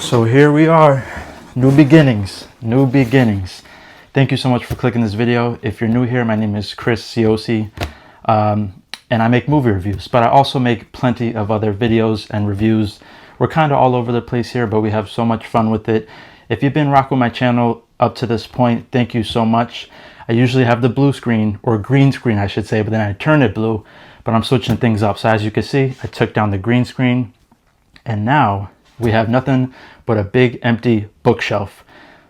So here we are, new beginnings. Thank you so much for clicking this video. If you're new here, my name is Chris Ciosi, and I make movie reviews, but I also make plenty of other videos and reviews. We're kind of all over the place here, but we have so much fun with it. If you've been rocking my channel up to this point, thank you so much. I usually have the blue screen, or green screen I should say, but then I turn it blue, but I'm switching things up. So as you can see, I took down the green screen, and now we have nothing but a big empty bookshelf.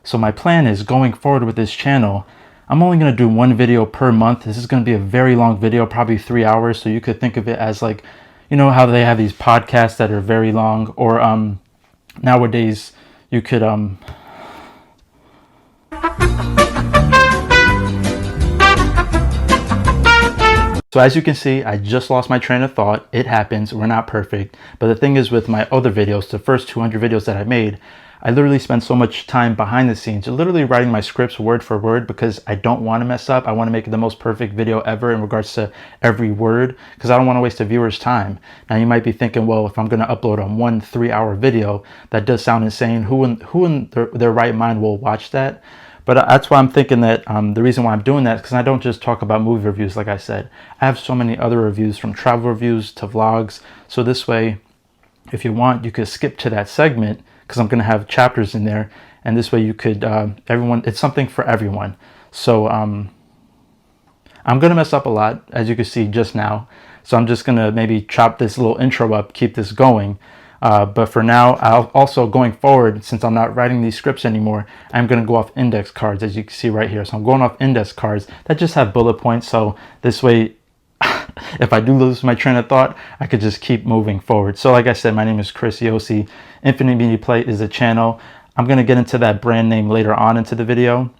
So my plan is, going forward with this channel, I'm only going to do one video per month. This is going to be a very long video, probably 3 hours. So you could think of it as like, you know how they have these podcasts that are very long, or nowadays you could So as you can see, I just lost my train of thought. It happens, we're not perfect. But the thing is, with my other videos, the first 200 videos that I made, I literally spent so much time behind the scenes, literally writing my scripts word for word, because I don't want to mess up. I want to make it the most perfect video ever in regards to every word, because I don't want to waste the viewer's time. Now you might be thinking, well, if I'm going to upload a 1 3-hour video, that does sound insane. Who in their right mind will watch that? But that's why I'm thinking that the reason why I'm doing that is because I don't just talk about movie reviews. Like I said, I have so many other reviews, from travel reviews to vlogs. So this way, if you want, you could skip to that segment, because I'm going to have chapters in there. And this way you could, it's something for everyone. So I'm going to mess up a lot, as you can see just now. So I'm just going to maybe chop this little intro up, keep this going. But for now, I'll also, going forward, since I'm not writing these scripts anymore, I'm going to go off index cards, as you can see right here. So I'm going off index cards that just have bullet points. So this way, if I do lose my train of thought, I could just keep moving forward. So like I said, my name is Chris Ciosi. Infinite Media Play is a channel. I'm going to get into that brand name later on into the video.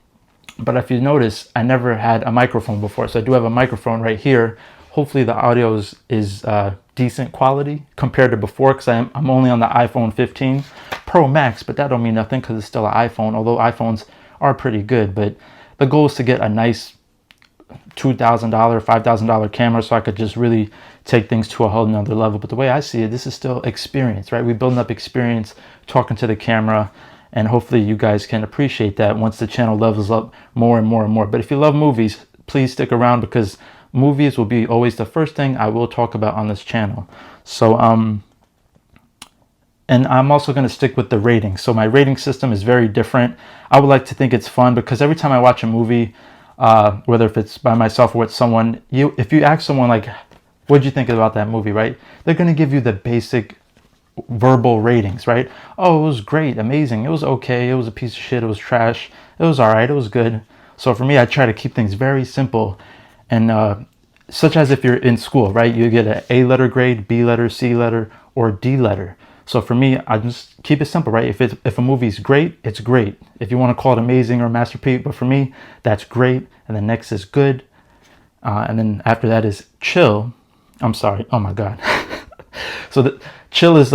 But if you notice, I never had a microphone before. So I do have a microphone right here. Hopefully the audio is decent quality compared to before, because I'm only on the iPhone 15 Pro Max, but that don't mean nothing because it's still an iPhone, although iPhones are pretty good. But the goal is to get a nice $2,000, $5,000 camera, so I could just really take things to a whole nother level. But the way I see it, this is still experience, right? We're building up experience talking to the camera, and hopefully you guys can appreciate that once the channel levels up more and more and more. But if you love movies, please stick around, because movies will be always the first thing I will talk about on this channel. So and I'm also going to stick with the rating. So my rating system is very different. I would like to think it's fun, because every time I watch a movie, whether if it's by myself or with someone, if you ask someone like, what'd you think about that movie, right? They're going to give you the basic verbal ratings, right? Oh, it was great, amazing, it was okay, it was a piece of shit, it was trash, it was all right, it was good. So for me, I try to keep things very simple. And such as if you're in school, right? You get an A letter grade, B letter, C letter, or D letter. So for me, I just keep it simple, right? If a movie's great, it's great. If you want to call it amazing or masterpiece, but for me, that's great. And then next is good. And then after that is chill. I'm sorry. Oh my God. So the chill is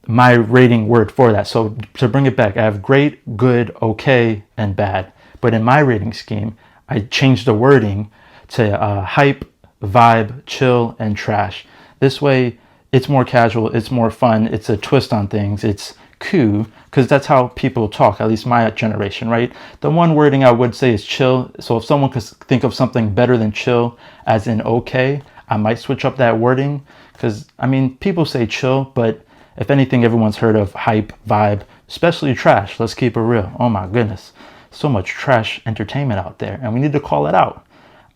my rating word for that. So to bring it back, I have great, good, okay, and bad. But in my rating scheme, I changed the wording to hype, vibe, chill, and trash. This way, it's more casual, it's more fun, it's a twist on things, it's cool, because that's how people talk, at least my generation, right? The one wording I would say is chill. So if someone could think of something better than chill, as in okay, I might switch up that wording, because, I mean, people say chill, but if anything, everyone's heard of hype, vibe, especially trash. Let's keep it real. Oh my goodness. So much trash entertainment out there, and we need to call it out.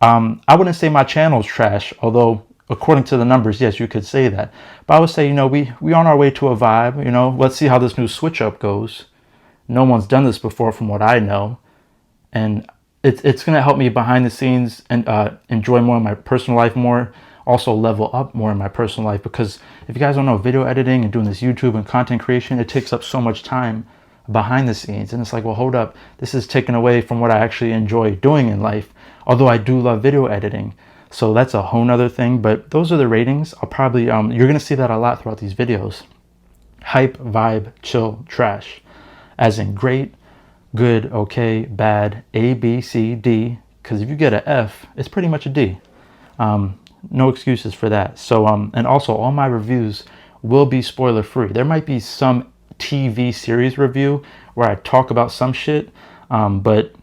I wouldn't say my channel's trash, although according to the numbers, yes, you could say that. But I would say, you know, we on our way to a vibe. You know, let's see how this new switch up goes. No one's done this before, from what I know, and it's going to help me behind the scenes and enjoy more of my personal life more. Also level up more in my personal life, because if you guys don't know, video editing and doing this YouTube and content creation, it takes up so much time behind the scenes, and it's like, well, hold up, this is taken away from what I actually enjoy doing in life, although I do love video editing. So that's a whole nother thing. But those are the ratings. I'll probably you're gonna see that a lot throughout these videos. Hype, vibe, chill, trash, as in great, good, okay, bad, A, B, C, D, because if you get an F, it's pretty much a D. No excuses for that. So and also, all my reviews will be spoiler free. There might be some TV series review where I talk about some shit, but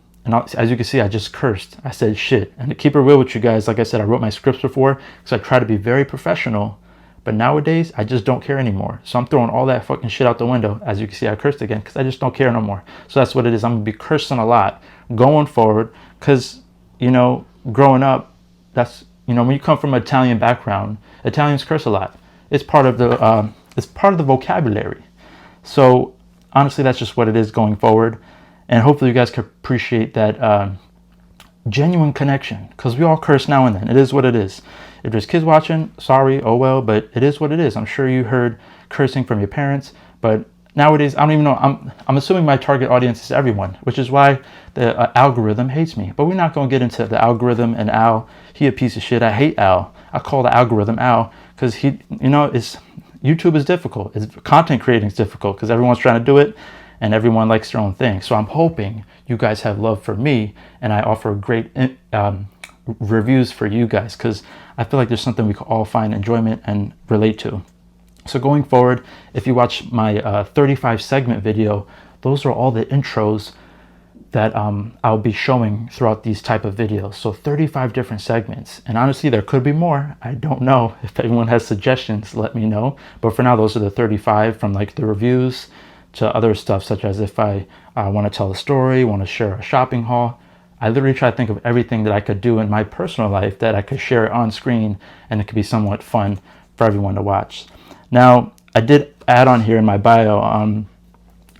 as you can see, I just cursed. I said shit. And to keep it real with you guys, like I said, I wrote my scripts before because I try to be very professional. But nowadays, I just don't care anymore. So I'm throwing all that fucking shit out the window. As you can see, I cursed again because I just don't care no more. So that's what it is. I'm going to be cursing a lot going forward because, you know, growing up, that's, you know, when you come from an Italian background, Italians curse a lot. It's part of the vocabulary. So honestly, that's just what it is going forward. And hopefully you guys can appreciate that genuine connection, because we all curse now and then. It is what it is. If there's kids watching, sorry, oh well, but it is what it is. I'm sure you heard cursing from your parents, but nowadays, I don't even know. I'm assuming my target audience is everyone, which is why the algorithm hates me. But we're not going to get into the algorithm and Al. He a piece of shit. I hate Al. I call the algorithm Al because he, you know, YouTube is difficult. Content creating is difficult because everyone's trying to do it and everyone likes their own thing. So I'm hoping you guys have love for me and I offer great reviews for you guys, because I feel like there's something we can all find enjoyment and relate to. So going forward, if you watch my 35 segment video, those are all the intros that I'll be showing throughout these type of videos. So 35 different segments. And honestly, there could be more. I don't know. If anyone has suggestions, let me know. But for now, those are the 35, from like the reviews to other stuff, such as if I want to tell a story, want to share a shopping haul. I literally try to think of everything that I could do in my personal life that I could share on screen, and it could be somewhat fun for everyone to watch. Now, I did add on here in my bio,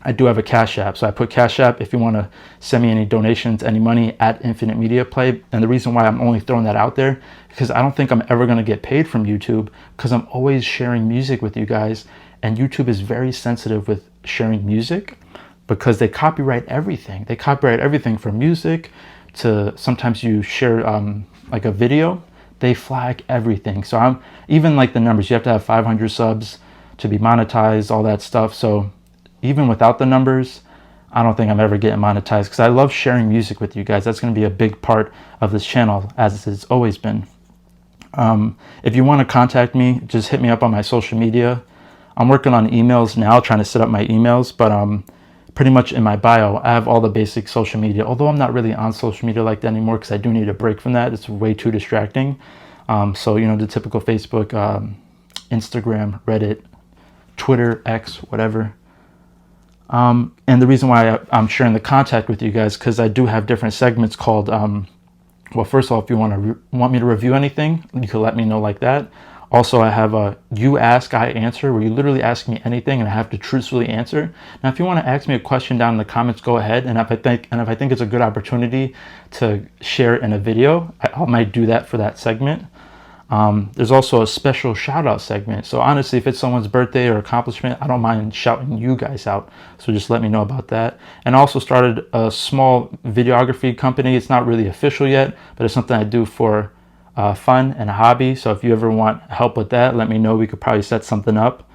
I do have a Cash App. So I put Cash App if you want to send me any donations, any money, at Infinite Media Play. And the reason why I'm only throwing that out there, because I don't think I'm ever going to get paid from YouTube, because I'm always sharing music with you guys. And YouTube is very sensitive with sharing music because they copyright everything. They copyright everything from music to sometimes you share like a video. They flag everything. So I'm even like the numbers, you have to have 500 subs to be monetized, all that stuff. So even without the numbers, I don't think I'm ever getting monetized, because I love sharing music with you guys. That's going to be a big part of this channel, as it's always been. If you want to contact me, just hit me up on my social media. I'm working on emails now, trying to set up my emails, but pretty much in my bio, I have all the basic social media, although I'm not really on social media like that anymore, because I do need a break from that. It's way too distracting. So, you know, the typical Facebook, Instagram, Reddit, Twitter, X, whatever. And the reason why I'm sharing the contact with you guys, because I do have different segments called, well, first of all, if you want me to review anything, you can let me know like that. Also, I have a You Ask, I Answer, where you literally ask me anything and I have to truthfully answer. Now, if you want to ask me a question down in the comments, go ahead. And if I think it's a good opportunity to share it in a video, I might do that for that segment. There's also a special shout out segment. So honestly, if it's someone's birthday or accomplishment, I don't mind shouting you guys out. So just let me know about that. And I also started a small videography company. It's not really official yet, but it's something I do for fun and a hobby. So if you ever want help with that, let me know. We could probably set something up.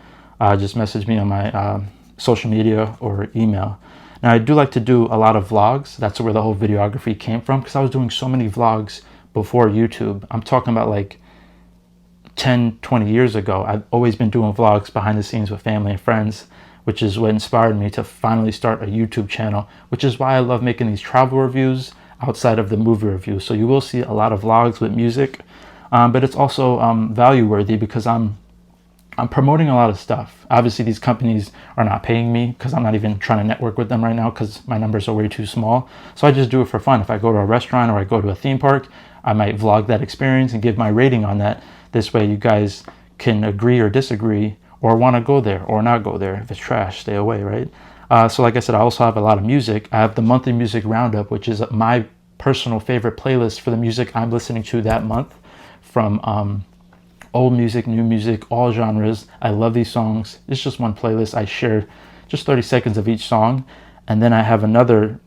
Just message me on my social media or email. Now, I do like to do a lot of vlogs. That's where the whole videography came from, because I was doing so many vlogs before YouTube. I'm talking about like 10, 20 years ago. I've always been doing vlogs behind the scenes with family and friends, which is what inspired me to finally start a YouTube channel, which is why I love making these travel reviews outside of the movie review. So you will see a lot of vlogs with music, but it's also value worthy, because I'm promoting a lot of stuff. Obviously, these companies are not paying me, because I'm not even trying to network with them right now, because my numbers are way too small. So I just do it for fun. If I go to a restaurant or I go to a theme park, I might vlog that experience and give my rating on that. This way you guys can agree or disagree, or want to go there or not go there. If it's trash, stay away, right? So like I said, I also have a lot of music. I have the monthly music roundup, which is my personal favorite playlist for the music I'm listening to that month, from old music, new music, all genres. I love these songs. It's just one playlist. I share just 30 seconds of each song. And then I have another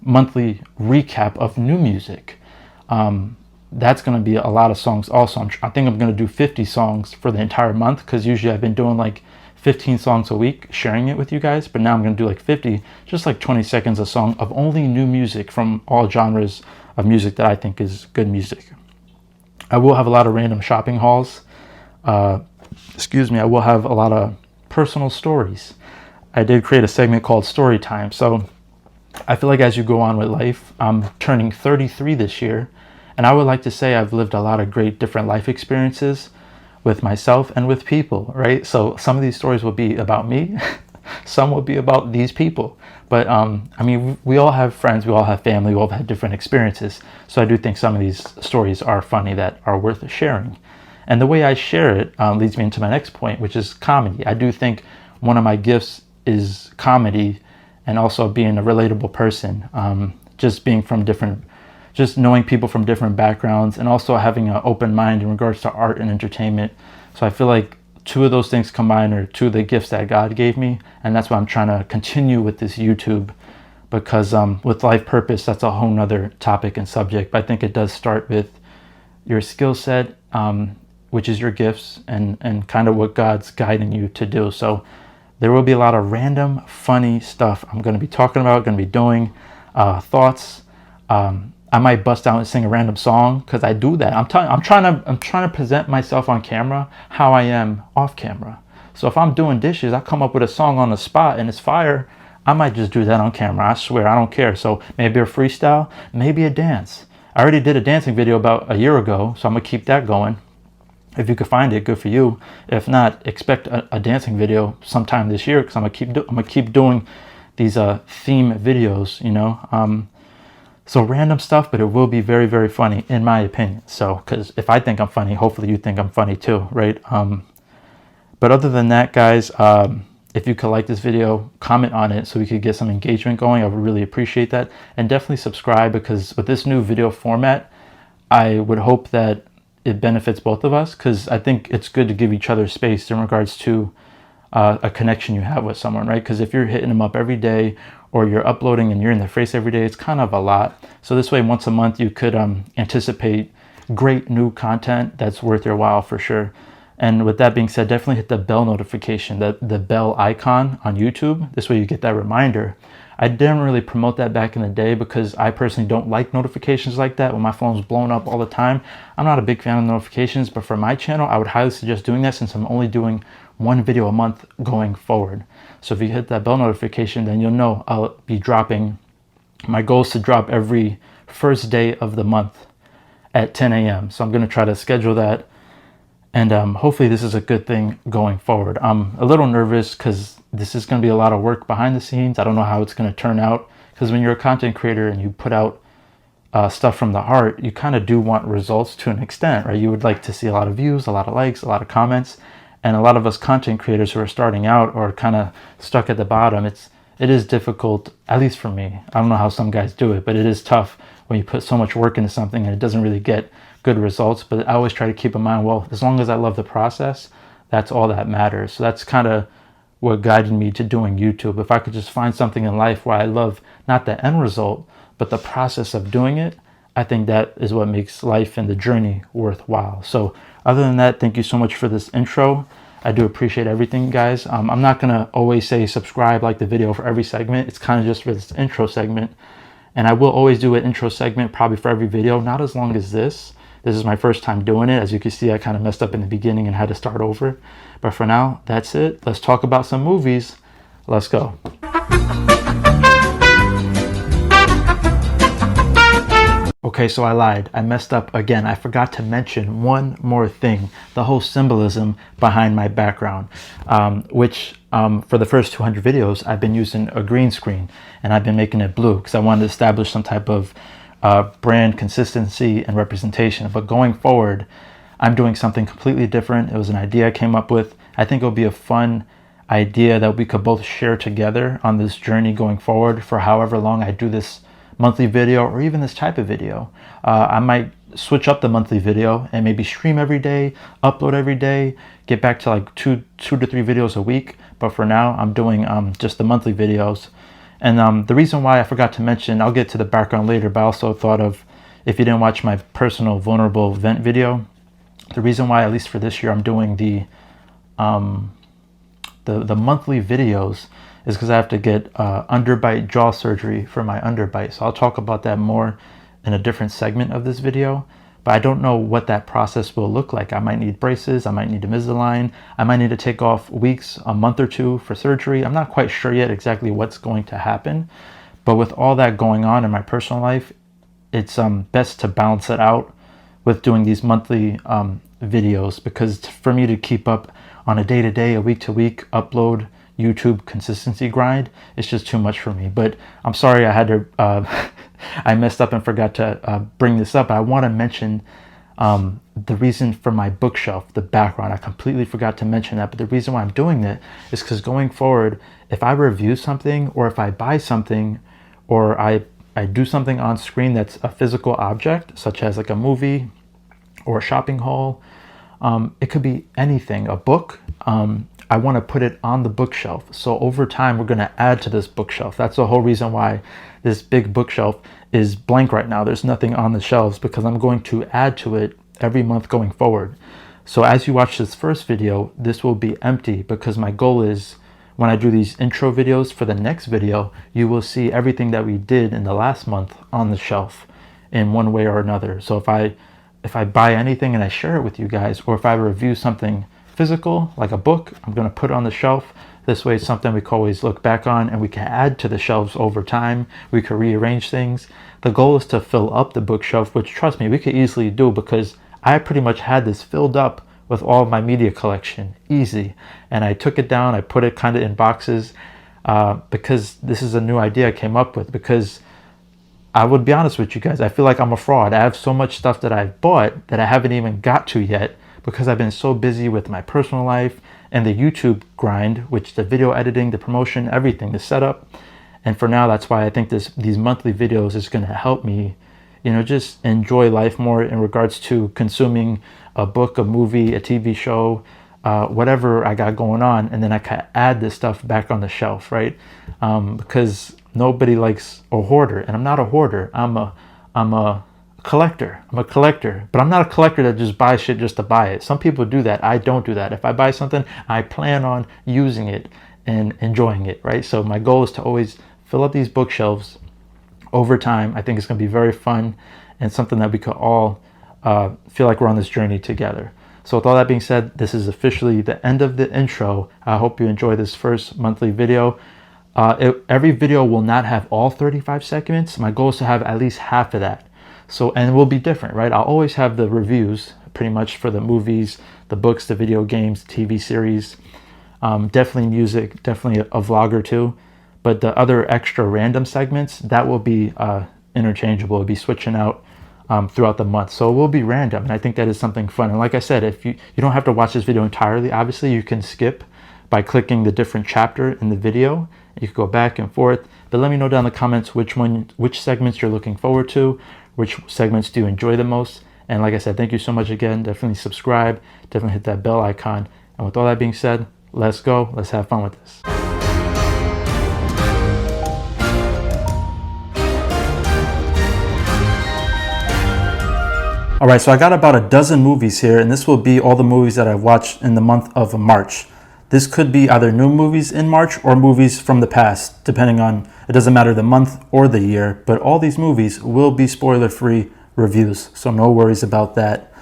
monthly recap of new music. That's going to be a lot of songs also. I think I'm going to do 50 songs for the entire month, because usually I've been doing like 15 songs a week, sharing it with you guys. But now I'm going to do like 50, just like 20 seconds a song of only new music from all genres of music that I think is good music. I will have a lot of random shopping hauls. I will have a lot of personal stories. I did create a segment called Story Time. So I feel like as you go on with life, I'm turning 33 this year, and I would like to say I've lived a lot of great different life experiences with myself and with people, right? So some of these stories will be about me, some will be about these people. But I mean, we all have friends, we all have family, we all have had different experiences. So I do think some of these stories are funny that are worth sharing. And the way I share it leads me into my next point, which is comedy. I do think one of my gifts is comedy, and also being a relatable person, just being from different, just knowing people from different backgrounds, and also having an open mind in regards to art and entertainment. So I feel like two of those things combined are two of the gifts that God gave me, and that's why I'm trying to continue with this YouTube, because with life purpose, that's a whole nother topic and subject. But I think it does start with your skill set, which is your gifts, and kind of what God's guiding you to do. So there will be a lot of random, funny stuff I'm going to be talking about, going to be doing, thoughts. I might bust out and sing a random song, because I do that. I'm trying to present myself on camera how I am off camera. So if I'm doing dishes, I come up with a song on the spot and it's fire, I might just do that on camera. I swear, I don't care. So maybe a freestyle, maybe a dance. I already did a dancing video about a year ago, so I'm gonna keep that going. If you could find it, good for you. If not, expect a dancing video sometime this year, because I'm gonna keep doing these theme videos, you know. So random stuff, but it will be very, very funny in my opinion. So, because if I think I'm funny, hopefully you think I'm funny too, right? But other than that, guys, if you could like this video, comment on it so we could get some engagement going. I would really appreciate that. And definitely subscribe, because with this new video format, I would hope that it benefits both of us, because I think it's good to give each other space in regards to a connection you have with someone, right? Because if you're hitting them up every day, or you're uploading and you're in their face every day, it's kind of a lot. So this way, once a month, you could anticipate great new content that's worth your while for sure. And with that being said, definitely hit the bell notification, the bell icon on YouTube. This way you get that reminder. I didn't really promote that back in the day, because I personally don't like notifications like that when my phone's blown up all the time. I'm not a big fan of notifications, but for my channel, I would highly suggest doing that, since I'm only doing one video a month going forward. So if you hit that bell notification, then you'll know I'll be dropping. My goal is to drop every first day of the month at 10 a.m. So I'm going to try to schedule that. And hopefully this is a good thing going forward. I'm a little nervous, because this is going to be a lot of work behind the scenes. I don't know how it's going to turn out, because when you're a content creator and you put out stuff from the heart, you kind of do want results to an extent, right? You would like to see a lot of views, a lot of likes, a lot of comments. And a lot of us content creators who are starting out or kind of stuck at the bottom, it is difficult, at least for me. I don't know how some guys do it, but it is tough when you put so much work into something and it doesn't really get good results. But I always try to keep in mind, well, as long as I love the process, that's all that matters. So that's kind of what guided me to doing YouTube. If I could just find something in life where I love not the end result, but the process of doing it, I think that is what makes life and the journey worthwhile. So other than that, thank you so much for this intro. I do appreciate everything, guys. I'm not going to always say subscribe, like the video for every segment. It's kind of just for this intro segment. And I will always do an intro segment probably for every video, not as long as this. This is my first time doing it. As you can see, I kind of messed up in the beginning and had to start over. But for now, that's it. Let's talk about some movies. Let's go. Okay, so I lied. I messed up again. I forgot to mention one more thing, the whole symbolism behind my background, which for the first 200 videos, I've been using a green screen, and I've been making it blue because I wanted to establish some type of brand consistency and representation. But going forward, I'm doing something completely different. It was an idea I came up with. I think it'll be a fun idea that we could both share together on this journey going forward for however long I do this monthly video or even this type of video. I might switch up the monthly video and maybe stream every day, upload every day, get back to like two to three videos a week. But for now, I'm doing just the monthly videos. And the reason why I forgot to mention, I'll get to the background later, but I also thought of, if you didn't watch my personal vulnerable vent video, the reason why, at least for this year, I'm doing the monthly videos is because I have to get underbite jaw surgery for my underbite. So I'll talk about that more in a different segment of this video. but I don't know what that process will look like. I might need braces, I might need Invisalign, I might need to take off weeks, a month or two for surgery. I'm not quite sure yet exactly what's going to happen, but with all that going on in my personal life, it's best to balance it out with doing these monthly videos, because for me to keep up on a day-to-day, a week-to-week upload YouTube consistency grind, it's just too much for me. But I'm sorry I had to I messed up and forgot to bring this up. I want to mention the reason for my bookshelf, the background. I completely forgot to mention that, but the reason why I'm doing it is because going forward, if I review something, or if I buy something, or I do something on screen that's a physical object, such as like a movie or a shopping haul, it could be anything, a book, I want to put it on the bookshelf. So over time, we're going to add to this bookshelf. That's the whole reason why this big bookshelf is blank right now. There's nothing on the shelves, because I'm going to add to it every month going forward. So as you watch this first video, this will be empty, because my goal is, when I do these intro videos for the next video, you will see everything that we did in the last month on the shelf in one way or another. So if I buy anything and I share it with you guys, or if I review something physical, like a book, I'm going to put it on the shelf. This way it's something we can always look back on, and we can add to the shelves over time. We can rearrange things. The goal is to fill up the bookshelf, which, trust me, we could easily do, because I pretty much had this filled up with all of my media collection, easy. And I took it down, I put it kind of in boxes, because this is a new idea I came up with. Because I would be honest with you guys, I feel like I'm a fraud. I have so much stuff that I've bought that I haven't even got to yet, because I've been so busy with my personal life and the YouTube grind, which the video editing, the promotion, everything, the setup. And for now, that's why I think these monthly videos is going to help me, just enjoy life more in regards to consuming a book, a movie, a TV show, whatever I got going on. And then I can add this stuff back on the shelf, right? Because nobody likes a hoarder, and I'm not a hoarder. I'm a collector. I'm a collector, but I'm not a collector that just buys shit just to buy it. Some people do that. I don't do that. If I buy something, I plan on using it and enjoying it, right? So my goal is to always fill up these bookshelves over time. I think it's going to be very fun, and something that we could all feel like we're on this journey together. So with all that being said, this is officially the end of the intro. I hope you enjoy this first monthly video. Every video will not have all 35 segments. My goal is to have at least half of that. So, and it will be different, right? I'll always have the reviews pretty much for the movies, the books, the video games, TV series, definitely music, definitely a vlog or two. But the other extra random segments, that will be interchangeable. It'll be switching out throughout the month. So it will be random, and I think that is something fun. And like I said, if you don't have to watch this video entirely, obviously you can skip by clicking the different chapter in the video. You can go back and forth, but let me know down in the comments which segments you're looking forward to. Which segments do you enjoy the most? And like I said, thank you so much again. Definitely subscribe. Definitely hit that bell icon. And with all that being said, let's go. Let's have fun with this. All right, so I got about a dozen movies here, and this will be all the movies that I've watched in the month of March. This could be either new movies in March or movies from the past, depending on, it doesn't matter the month or the year, but all these movies will be spoiler-free reviews, so no worries about that.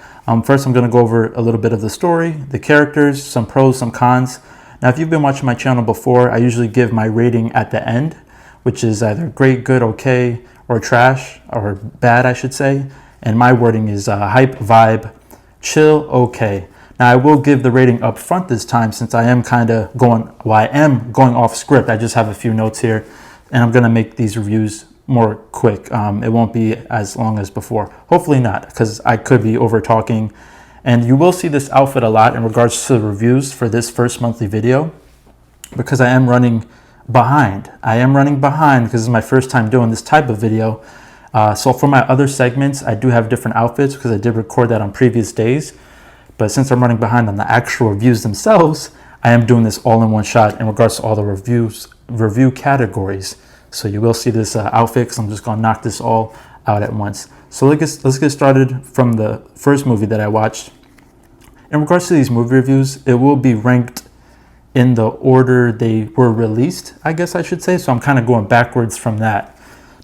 First, I'm going to go over a little bit of the story, the characters, some pros, some cons. Now, if you've been watching my channel before, I usually give my rating at the end, which is either great, good, okay, or trash, or bad, I should say. And my wording is hype, vibe, chill, okay. Now, I will give the rating up front this time, since I am going off script. I just have a few notes here, and I'm going to make these reviews more quick. It won't be as long as before. Hopefully not, because I could be over talking. And you will see this outfit a lot in regards to the reviews for this first monthly video, because I am running behind. Because this is my first time doing this type of video. So for my other segments, I do have different outfits, because I did record that on previous days. But since I'm running behind on the actual reviews themselves, I am doing this all in one shot in regards to all the review categories. So you will see this outfit, because I'm just going to knock this all out at once. So let's get started from the first movie that I watched. In regards to these movie reviews, it will be ranked in the order they were released, I guess I should say. So I'm kind of going backwards from that.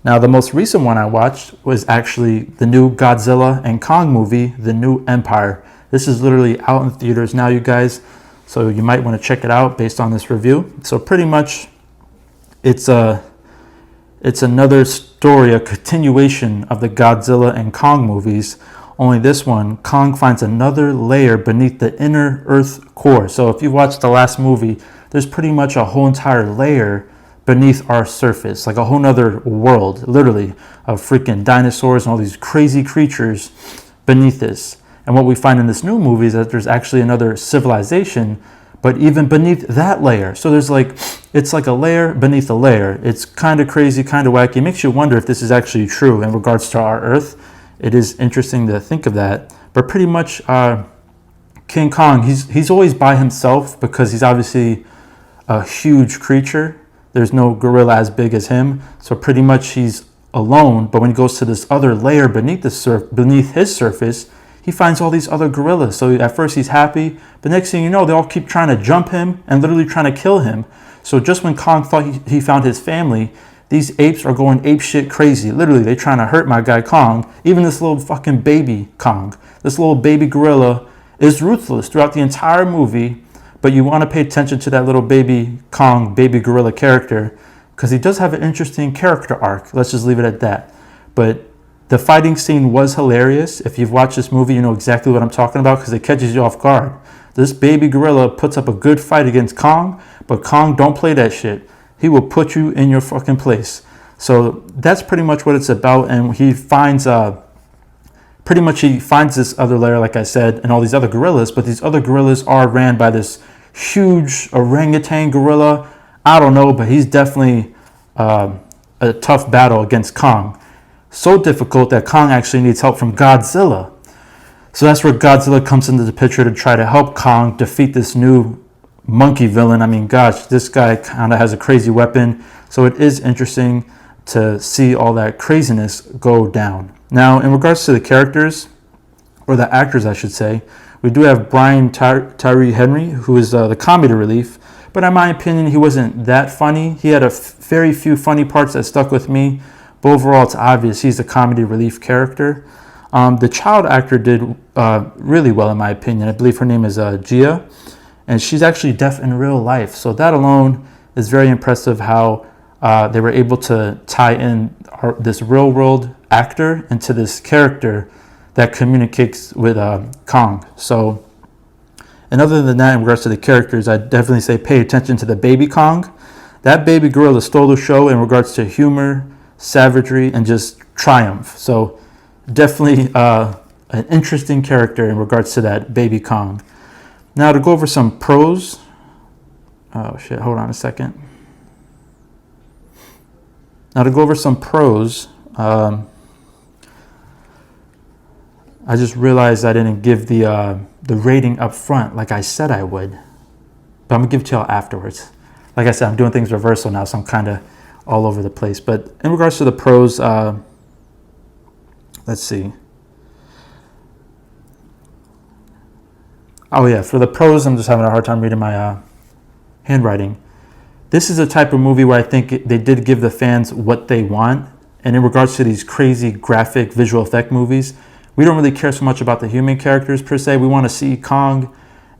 Now, the most recent one I watched was actually the new Godzilla and Kong movie, The New Empire. This is literally out in theaters now, you guys, so you might want to check it out based on this review. So pretty much it's another story, a continuation of the Godzilla and Kong movies. Only this one, Kong finds another layer beneath the inner Earth core. So if you watched the last movie, there's pretty much a whole entire layer beneath our surface, like a whole nother world, literally, of freaking dinosaurs and all these crazy creatures beneath this. And what we find in this new movie is that there's actually another civilization, but even beneath that layer. So it's like a layer beneath a layer. It's kind of crazy, kind of wacky. It makes you wonder if this is actually true in regards to our Earth. It is interesting to think of that. But pretty much King Kong, he's always by himself because he's obviously a huge creature. There's no gorilla as big as him. So pretty much he's alone. But when he goes to this other layer beneath his surface, he finds all these other gorillas. So at first he's happy, but next thing you know, they all keep trying to jump him and literally trying to kill him. So just when Kong thought he found his family, these apes are going ape shit crazy. Literally, they're trying to hurt my guy Kong. Even this little fucking baby Kong, this little baby gorilla is ruthless throughout the entire movie. But you want to pay attention to that little baby Kong, baby gorilla character, because he does have an interesting character arc. Let's just leave it at that. But the fighting scene was hilarious. If you've watched this movie, you know exactly what I'm talking about because it catches you off guard. This baby gorilla puts up a good fight against Kong, but Kong don't play that shit. He will put you in your fucking place. So that's pretty much what it's about. And he finds this other layer, like I said, and all these other gorillas, but these other gorillas are ran by this huge orangutan gorilla. I don't know, but he's definitely a tough battle against Kong. So difficult that Kong actually needs help from Godzilla. So that's where Godzilla comes into the picture to try to help Kong defeat this new monkey villain. I mean, gosh, this guy kind of has a crazy weapon. So it is interesting to see all that craziness go down. Now, in regards to the characters, or the actors, I should say, we do have Brian Tyree Henry, who is the comedy relief. But in my opinion, he wasn't that funny. He had very few funny parts that stuck with me. But overall, it's obvious he's a comedy relief character. The child actor did really well, in my opinion. I believe her name is Gia, and she's actually deaf in real life. So that alone is very impressive how they were able to tie in this real-world actor into this character that communicates with Kong. So, and other than that, in regards to the characters, I'd definitely say pay attention to the baby Kong. That baby gorilla stole the show in regards to humor, savagery, and just triumph. So definitely an interesting character in regards to that baby Kong. Now to go over some pros. Oh shit, hold on a second. Now to go over some pros. I just realized I didn't give the rating up front like I said I would. But I'm gonna give it to y'all afterwards. Like I said, I'm doing things reversal now, so I'm kind of all over the place. But in regards to the pros, let's see. Oh yeah, for the pros, I'm just having a hard time reading my handwriting. This is a type of movie where I think they did give the fans what they want. And in regards to these crazy graphic visual effect movies, we don't really care so much about the human characters per se. We want to see Kong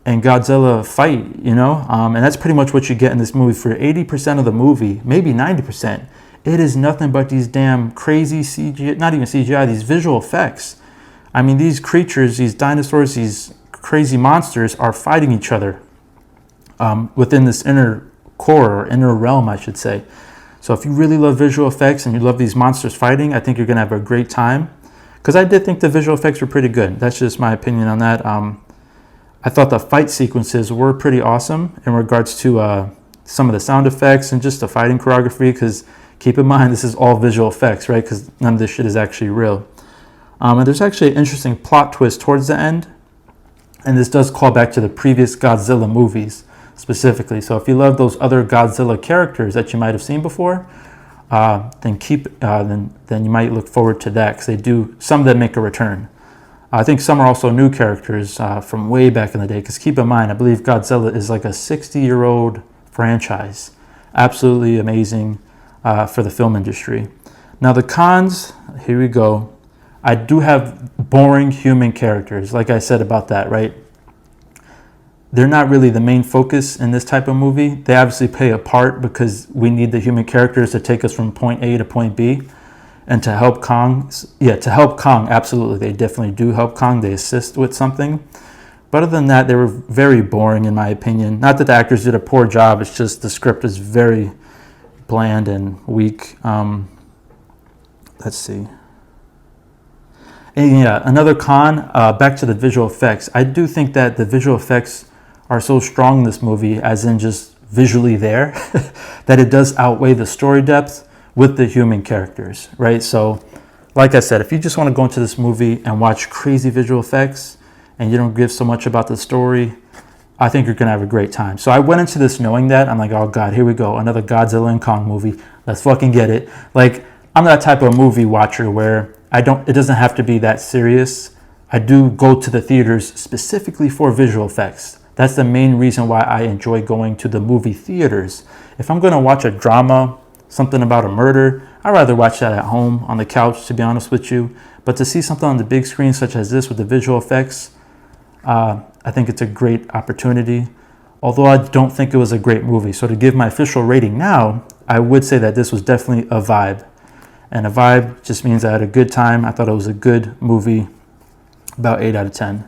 and Godzilla fight, you know? And that's pretty much what you get in this movie. For 80% of the movie, maybe 90%, it is nothing but these damn crazy CGI, not even CGI, these visual effects. I mean, these creatures, these dinosaurs, these crazy monsters are fighting each other within this inner core, or inner realm, I should say. So if you really love visual effects and you love these monsters fighting, I think you're going to have a great time. Because I did think the visual effects were pretty good. That's just my opinion on that. I thought the fight sequences were pretty awesome in regards to some of the sound effects and just the fighting choreography. Because keep in mind, this is all visual effects, right? Because none of this shit is actually real. And there's actually an interesting plot twist towards the end. And this does call back to the previous Godzilla movies specifically. So if you love those other Godzilla characters that you might have seen before, then you might look forward to that, because some of them make a return. I think some are also new characters from way back in the day, because keep in mind, I believe Godzilla is like a 60-year-old franchise. Absolutely amazing for the film industry. Now the cons, here we go. I do have boring human characters, like I said about that, right? They're not really the main focus in this type of movie. They obviously play a part because we need the human characters to take us from point A to point B. And to help Kong, absolutely, they definitely do help Kong. They assist with something. But other than that, they were very boring in my opinion. Not that the actors did a poor job, it's just the script is very bland and weak. Let's see. And yeah, another con, back to the visual effects. I do think that the visual effects are so strong in this movie, as in just visually there, that it does outweigh the story depth with the human characters, right? So, like I said, if you just want to go into this movie and watch crazy visual effects and you don't give so much about the story, I think you're going to have a great time. So I went into this knowing that. I'm like, oh God, here we go. Another Godzilla and Kong movie. Let's fucking get it. Like, I'm that type of movie watcher where it doesn't have to be that serious. I do go to the theaters specifically for visual effects. That's the main reason why I enjoy going to the movie theaters. If I'm going to watch a drama, something about a murder, I'd rather watch that at home on the couch, to be honest with you. But to see something on the big screen such as this with the visual effects, I think it's a great opportunity. Although I don't think it was a great movie. So to give my official rating now, I would say that this was definitely a vibe. And a vibe just means I had a good time. I thought it was a good movie, about 8 out of 10.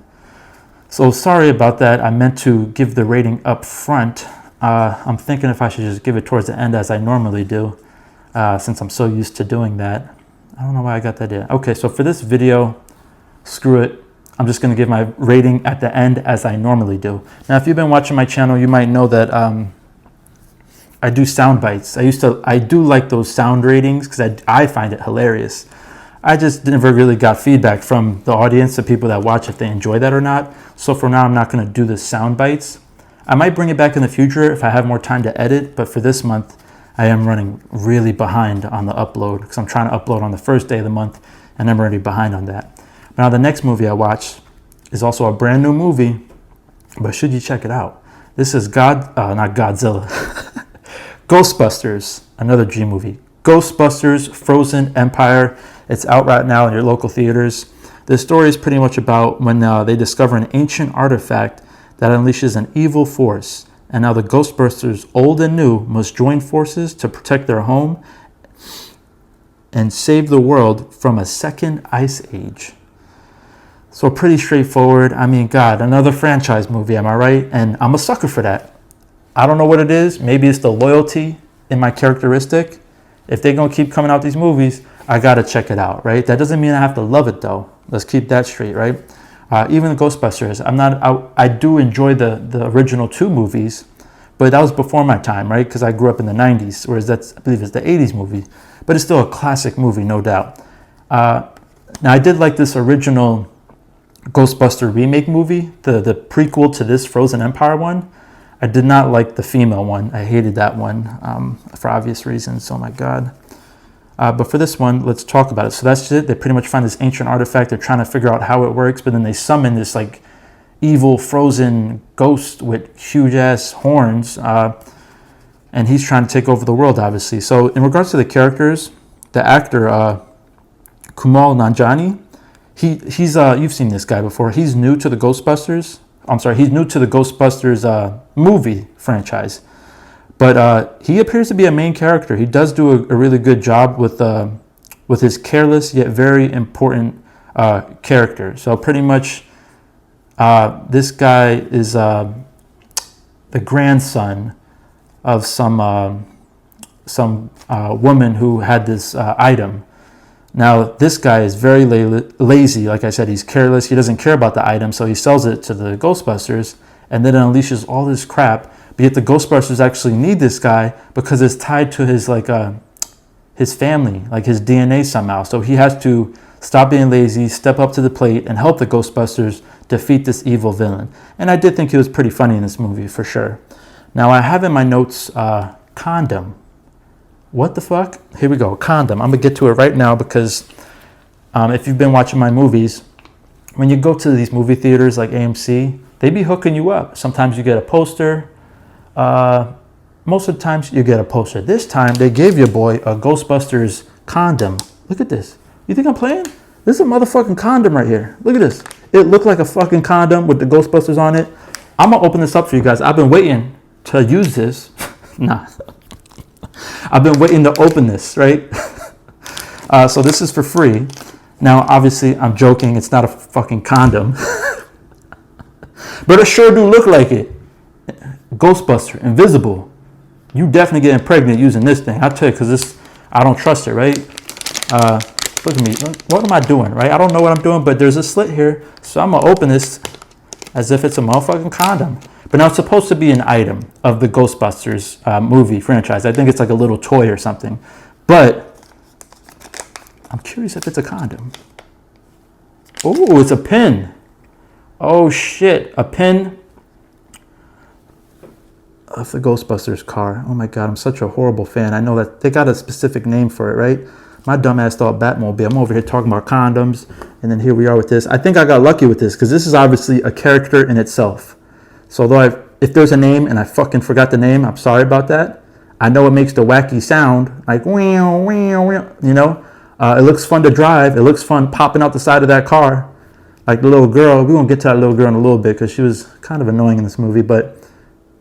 So sorry about that. I meant to give the rating up front. I'm thinking if I should just give it towards the end as I normally do, since I'm so used to doing that. I don't know why I got that in. Okay, so for this video, screw it. I'm just going to give my rating at the end as I normally do. Now, if you've been watching my channel, you might know that I do sound bites. I do like those sound ratings because I find it hilarious. I just never really got feedback from the audience, the people that watch, if they enjoy that or not. So for now, I'm not going to do the sound bites. I might bring it back in the future if I have more time to edit, but for this month, I am running really behind on the upload because I'm trying to upload on the first day of the month, and I'm already behind on that. Now, the next movie I watched is also a brand new movie, but should you check it out? This is not Godzilla, Ghostbusters, another G movie. Ghostbusters Frozen Empire. It's out right now in your local theaters. The story is pretty much about when they discover an ancient artifact that unleashes an evil force. And now the Ghostbusters, old and new, must join forces to protect their home and save the world from a second ice age. So pretty straightforward. I mean, God, another franchise movie, am I right? And I'm a sucker for that. I don't know what it is. Maybe it's the loyalty in my characteristic. If they're going to keep coming out these movies, I got to check it out, right? That doesn't mean I have to love it, though. Let's keep that straight, right? Even the Ghostbusters, I do enjoy the original 2 movies, but that was before my time, right? Because I grew up in the 90s, whereas I believe it's the 80s movie. But it's still a classic movie, no doubt. Now, I did like this original Ghostbuster remake movie, the prequel to this Frozen Empire one. I did not like the female one. I hated that one for obvious reasons. Oh my God. But for this one, let's talk about it. So that's it. They pretty much find this ancient artifact. They're trying to figure out how it works, but then they summon this like evil frozen ghost with huge ass horns. And he's trying to take over the world, obviously. So in regards to the characters, the actor, Kumail Nanjiani, he's you've seen this guy before. He's new to the Ghostbusters. He's new to the Ghostbusters movie franchise. But he appears to be a main character. He does do a really good job with his careless yet very important character. So pretty much this guy is the grandson of some woman who had this item. Now, this guy is very lazy. Like I said, he's careless. He doesn't care about the item, so he sells it to the Ghostbusters, and then it unleashes all this crap. But yet the Ghostbusters actually need this guy because it's tied to his his family, like his DNA somehow. So he has to stop being lazy, step up to the plate, and help the Ghostbusters defeat this evil villain. And I did think he was pretty funny in this movie, for sure. Now, I have in my notes condom. What the fuck? Here we go, condom. I'm going to get to it right now because if you've been watching my movies, when you go to these movie theaters like AMC, they be hooking you up. Sometimes you get a poster. Most of the times you get a poster. This time they gave your boy a Ghostbusters condom. Look at this. You think I'm playing? This is a motherfucking condom right here. Look at this. It looked like a fucking condom with the Ghostbusters on it. I'm gonna open this up for you guys. I've been waiting to use this. Nah. I've been waiting to open this, right? So this is for free. Now, obviously, I'm joking. It's not a fucking condom. But it sure do look like it. Ghostbuster, invisible. You definitely getting pregnant using this thing. I'll tell you, because this, I don't trust it, right? Look at me. What am I doing, right? I don't know what I'm doing, but there's a slit here. So I'm going to open this as if it's a motherfucking condom. But now it's supposed to be an item of the Ghostbusters movie franchise. I think it's like a little toy or something. But I'm curious if it's a condom. Oh, it's a pin. Oh, shit. A pin of the Ghostbusters car. Oh, my God. I'm such a horrible fan. I know that they got a specific name for it, right? My dumb ass thought Batmobile. I'm over here talking about condoms. And then here we are with this. I think I got lucky with this because this is obviously a character in itself. So although if there's a name and I fucking forgot the name, I'm sorry about that. I know it makes the wacky sound like, you know. It looks fun to drive. It looks fun popping out the side of that car. Like the little girl. We're going to get to that little girl in a little bit because she was kind of annoying in this movie. But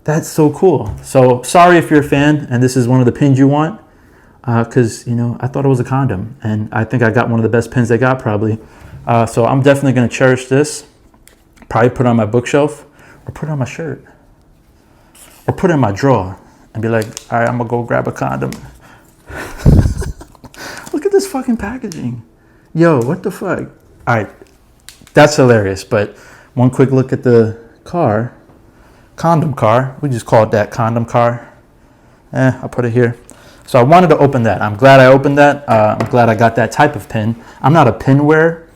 that's so cool. So sorry if you're a fan and this is one of the pins you want. Because, you know, I thought it was a condom. And I think I got one of the best pins they got probably. So I'm definitely going to cherish this. Probably put it on my bookshelf. Or put it on my shirt. Or put it in my drawer. And be like, all right, I'm going to go grab a condom. Look at this fucking packaging. Yo, what the fuck? All right. That's hilarious. But one quick look at the car. Condom car. We just call it that, condom car. I'll put it here. So I wanted to open that. I'm glad I opened that. I'm glad I got that type of pin. I'm not a pin wearer.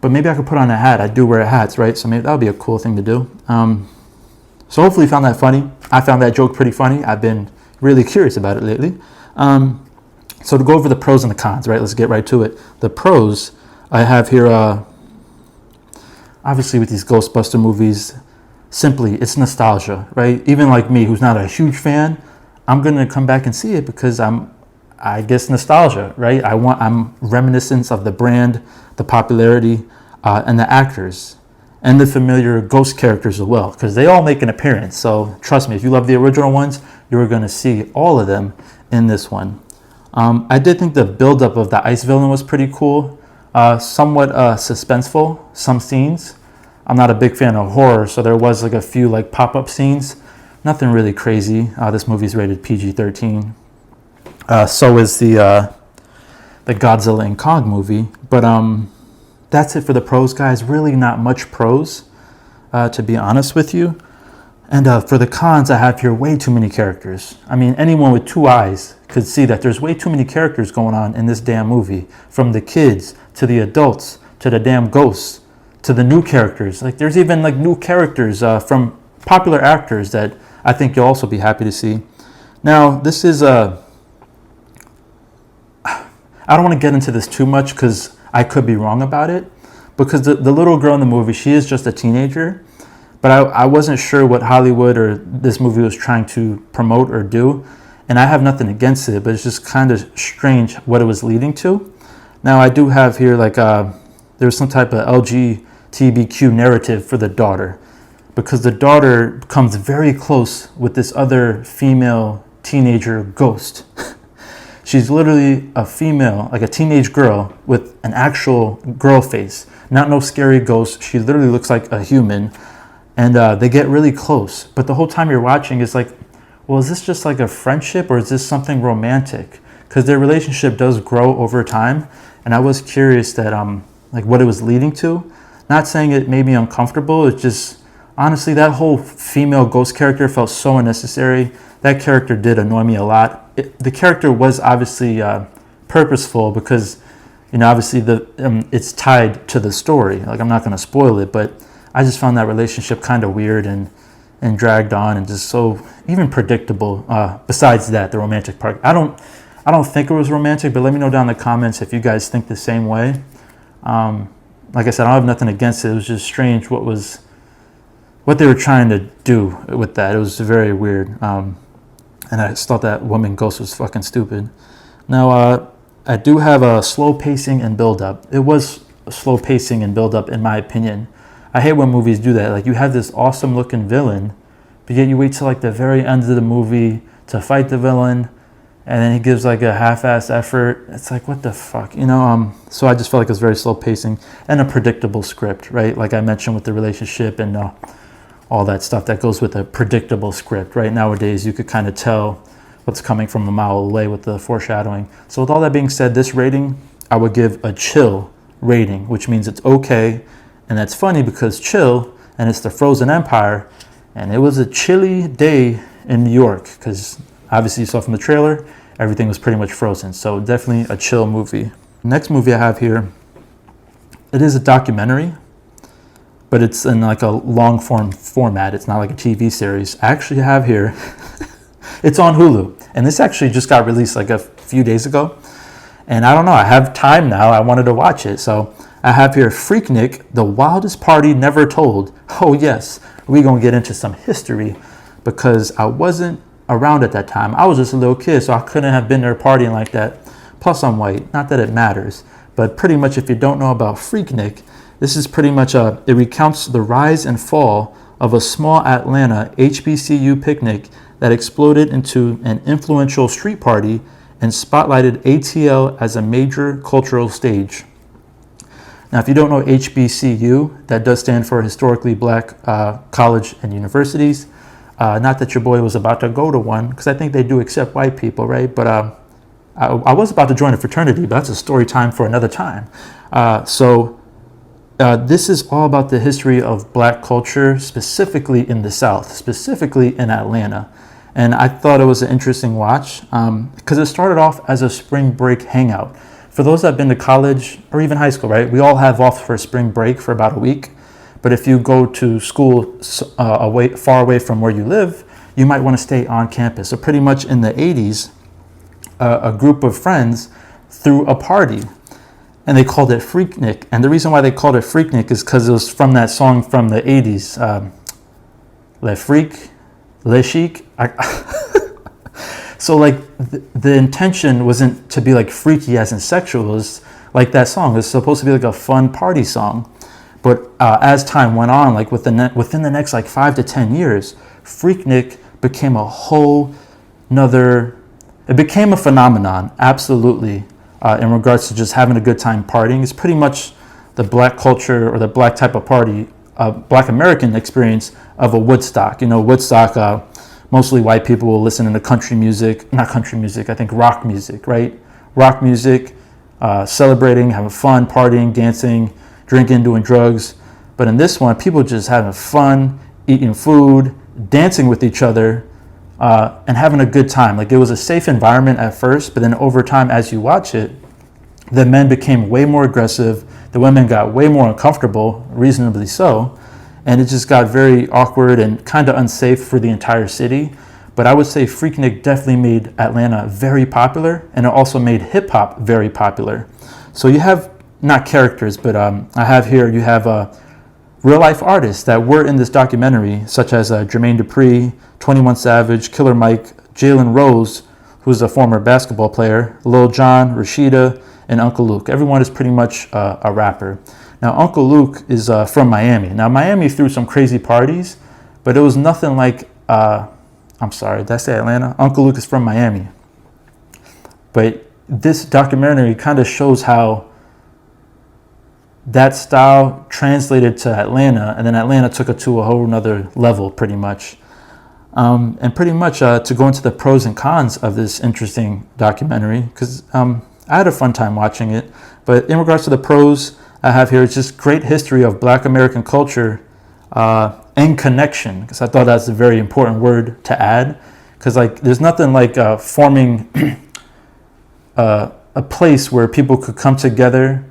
But maybe I could put on a hat. I do wear hats, right? So maybe that would be a cool thing to do. So hopefully you found that funny. I found that joke pretty funny. I've been really curious about it lately. So to go over the pros and the cons, right? Let's get right to it. The pros I have here, obviously with these Ghostbuster movies, simply it's nostalgia, right? Even like me, who's not a huge fan, I'm going to come back and see it because I guess nostalgia, right? I'm reminiscence of the brand, the popularity, and the actors, and the familiar ghost characters as well, because they all make an appearance. So trust me, if you love the original ones, you're going to see all of them in this one. I did think the buildup of the ice villain was pretty cool, somewhat suspenseful, some scenes. I'm not a big fan of horror, so there was like a few like pop-up scenes. Nothing really crazy. This movie's rated PG-13. So is the Godzilla and Kong movie. But that's it for the pros, guys. Really not much pros, to be honest with you. And for the cons, I have here way too many characters. I mean, anyone with two eyes could see that there's way too many characters going on in this damn movie. From the kids, to the adults, to the damn ghosts, to the new characters. Like, there's even like new characters from popular actors that I think you'll also be happy to see. Now, this is I don't want to get into this too much because I could be wrong about it. Because the little girl in the movie, she is just a teenager. But I wasn't sure what Hollywood or this movie was trying to promote or do. And I have nothing against it, but it's just kind of strange what it was leading to. Now, I do have here like there's some type of LGBTQ narrative for the daughter. Because the daughter comes very close with this other female teenager ghost. She's literally a female, like a teenage girl with an actual girl face. Not no scary ghost. She literally looks like a human. And they get really close. But the whole time you're watching, it's like, well, is this just like a friendship or is this something romantic? Because their relationship does grow over time. And I was curious that like what it was leading to. Not saying it made me uncomfortable. It's just, honestly, that whole female ghost character felt so unnecessary. That character did annoy me a lot. The character was obviously purposeful because, you know, obviously it's tied to the story. Like, I'm not going to spoil it, but I just found that relationship kind of weird and dragged on and just so even predictable. Besides that, the romantic part, I don't think it was romantic, but let me know down in the comments if you guys think the same way. Like I said, I don't have nothing against it. It was just strange what they were trying to do with that. It was very weird. And I just thought that woman ghost was fucking stupid. Now, I do have a slow pacing and build up. It was a slow pacing and build up in my opinion. I hate when movies do that. Like you have this awesome looking villain, but yet you wait till like the very end of the movie to fight the villain, and then he gives like a half-ass effort. It's like, what the fuck, you know? So I just felt like it was very slow pacing and a predictable script, right? Like I mentioned with the relationship and all that stuff that goes with a predictable script, right? Nowadays, you could kind of tell what's coming from a mile away with the foreshadowing. So with all that being said, this rating, I would give a chill rating, which means it's okay. And that's funny because chill, and it's the Frozen Empire, and it was a chilly day in New York because obviously you saw from the trailer, everything was pretty much frozen. So definitely a chill movie. Next movie I have here, it is a documentary, but it's in like a long form format. It's not like a TV series. I actually have here, it's on Hulu. And this actually just got released like a few days ago. And I don't know, I have time now. I wanted to watch it. So I have here Freaknik, The Wildest Party Never Told. Oh yes, we're going to get into some history because I wasn't around at that time. I was just a little kid, so I couldn't have been there partying like that. Plus I'm white, not that it matters. But pretty much if you don't know about Freaknik, this is pretty much it recounts the rise and fall of a small Atlanta HBCU picnic that exploded into an influential street party and spotlighted ATL as a major cultural stage. Now, if you don't know HBCU, that does stand for Historically Black College and Universities. Not that your boy was about to go to one, because I think they do accept white people, right? But I was about to join a fraternity, but that's a story time for another time. This is all about the history of black culture, specifically in the South, specifically in Atlanta. And I thought it was an interesting watch because it started off as a spring break hangout. For those that have been to college or even high school, right? We all have off for spring break for about a week. But if you go to school far away from where you live, you might want to stay on campus. So pretty much in the 80s, a group of friends threw a party and they called it Freaknik. And the reason why they called it Freaknik is because it was from that song from the 80s, Le Freak, Le Chic. So like the intention wasn't to be like freaky as in sexual. It was like that song. It was supposed to be like a fun party song. But as time went on, like within the next like 5 to 10 years, Freaknik became a whole nother, it became a phenomenon, absolutely, in regards to just having a good time partying. It's pretty much the black culture or the black type of party, black American experience of a Woodstock. You know, Woodstock, mostly white people will listen to country music, not country music, I think rock music, right? Rock music, celebrating, having fun, partying, dancing, drinking, doing drugs. But in this one, people just having fun, eating food, dancing with each other, and having a good time. Like it was a safe environment at first, but then over time, as you watch it, the men became way more aggressive. The women got way more uncomfortable, reasonably so. And it just got very awkward and kind of unsafe for the entire city. But I would say Freaknik definitely made Atlanta very popular, and it also made hip hop very popular. So you have not characters, but I have here, you have real life artists that were in this documentary, such as Jermaine Dupri, 21 Savage, Killer Mike, Jalen Rose, who's a former basketball player, Lil Jon, Rashida, and Uncle Luke. Everyone is pretty much a rapper. Now, Uncle Luke is from Miami. Now, Miami threw some crazy parties, but it was nothing like, I'm sorry, did I say Atlanta? Uncle Luke is from Miami. But this documentary kind of shows how that style translated to Atlanta, and then Atlanta took it to a whole nother level, pretty much. And pretty much to go into the pros and cons of this interesting documentary, because I had a fun time watching it. But in regards to the pros, I have here, it's just great history of Black American culture and connection, because I thought that's a very important word to add, because like there's nothing like forming a place where people could come together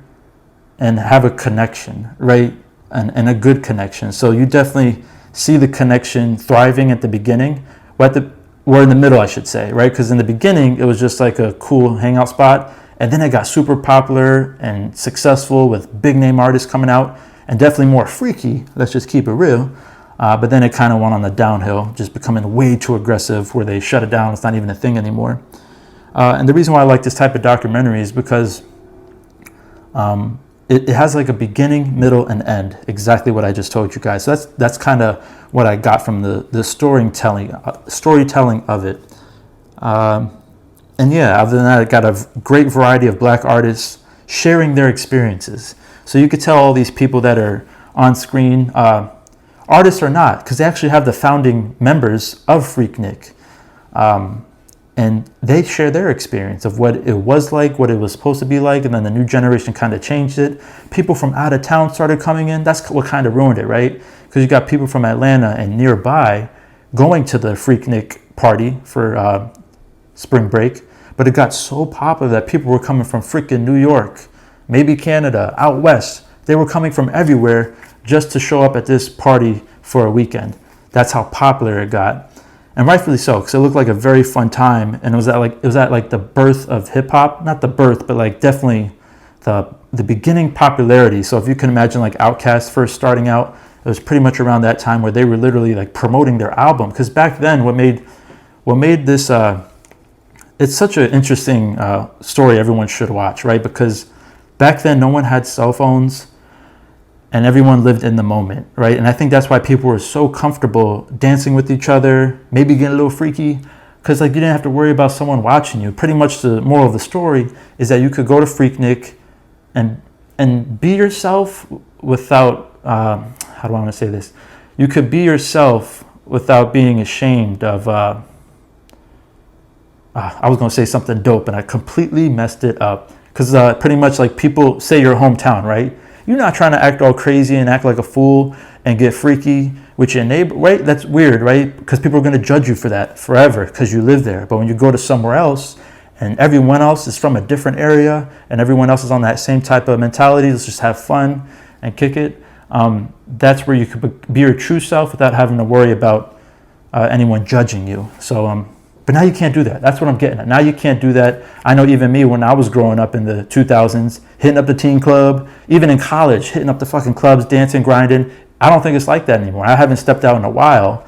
and have a connection, right? And a good connection. So you definitely see the connection thriving at the beginning, or in the middle, I should say, right? Because in the beginning, it was just like a cool hangout spot. And then it got super popular and successful with big name artists coming out and definitely more freaky. Let's just keep it real. But then it kind of went on the downhill, just becoming way too aggressive where they shut it down. It's not even a thing anymore. And the reason why I like this type of documentary is because it has like a beginning, middle, and end. Exactly what I just told you guys. So that's kind of what I got from the storytelling of it. And yeah, other than that, it got a great variety of black artists sharing their experiences. So you could tell all these people that are on screen, artists or not, because they actually have the founding members of Freaknik. And they share their experience of what it was like, what it was supposed to be like, and then the new generation kind of changed it. People from out of town started coming in. That's what kind of ruined it, right? Because you got people from Atlanta and nearby going to the Freaknik party for spring break, but it got so popular that people were coming from freaking New York, maybe Canada, out west. They were coming from everywhere just to show up at this party for a weekend. That's how popular it got. And rightfully so, because it looked like a very fun time, and it was at like the birth of hip hop, not the birth, but like definitely the beginning popularity. So if you can imagine like Outkast first starting out, it was pretty much around that time where they were literally like promoting their album. Because back then, what made this it's such an interesting story everyone should watch, right? Because back then no one had cell phones. And everyone lived in the moment, right? And I think that's why people were so comfortable dancing with each other, maybe getting a little freaky, because like you didn't have to worry about someone watching you. Pretty much the moral of the story is that you could go to Freaknik and be yourself without, how do I want to say this? You could be yourself without being ashamed of, I was going to say something dope and I completely messed it up. Because pretty much like people say your hometown, right? You're not trying to act all crazy and act like a fool and get freaky with your neighbor, right? That's weird, right? Because people are going to judge you for that forever because you live there. But when you go to somewhere else and everyone else is from a different area and everyone else is on that same type of mentality, let's just have fun and kick it. That's where you could be your true self without having to worry about anyone judging you. So, but now you can't do that. That's what I'm getting at. Now you can't do that. I know even me, when I was growing up in the 2000s, hitting up the teen club, even in college, hitting up the fucking clubs, dancing, grinding. I don't think it's like that anymore. I haven't stepped out in a while.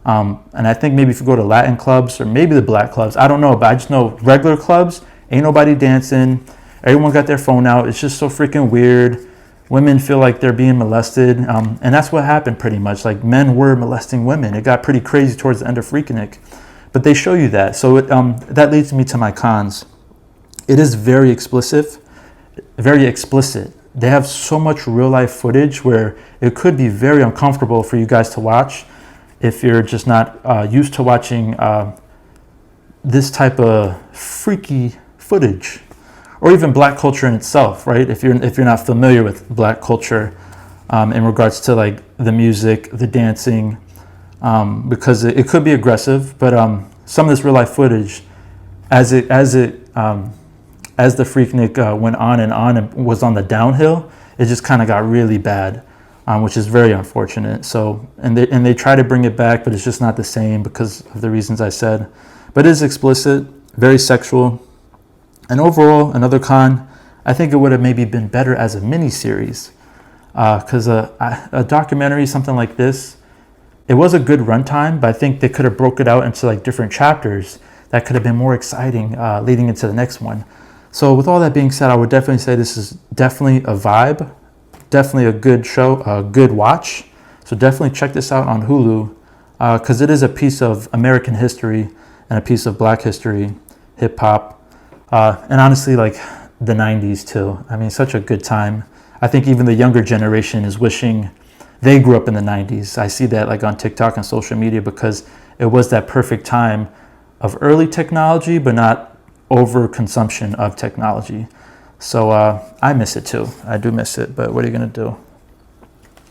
And I think maybe if you go to Latin clubs or maybe the black clubs, I don't know, but I just know regular clubs, ain't nobody dancing. Everyone got their phone out. It's just so freaking weird. Women feel like they're being molested. And that's what happened pretty much. Like men were molesting women. It got pretty crazy towards the end of Freaknik. But they show you that. So that leads me to my cons. It is very explicit. They have so much real life footage where it could be very uncomfortable for you guys to watch if you're just not used to watching this type of freaky footage, or even black culture in itself, right? If you're not familiar with black culture in regards to like the music, the dancing. Because it could be aggressive, but some of this real life footage, as the Freaknik went on and was on the downhill, it just kind of got really bad, which is very unfortunate. So and they try to bring it back, but it's just not the same because of the reasons I said. But it is explicit, very sexual, and overall, another con. I think it would have maybe been better as a mini series, because a documentary, something like this. It was a good runtime, but I think they could have broke it out into like different chapters that could have been more exciting leading into the next one. So with all that being said, I would definitely say this is definitely a vibe, definitely a good show, a good watch. So definitely check this out on Hulu because it is a piece of American history and a piece of black history, hip hop, and honestly like the 90s too. I mean, such a good time. I think even the younger generation is wishing they grew up in the 90s. I see that like on TikTok and social media because it was that perfect time of early technology, but not overconsumption of technology. So I miss it too. I do miss it, but what are you gonna do?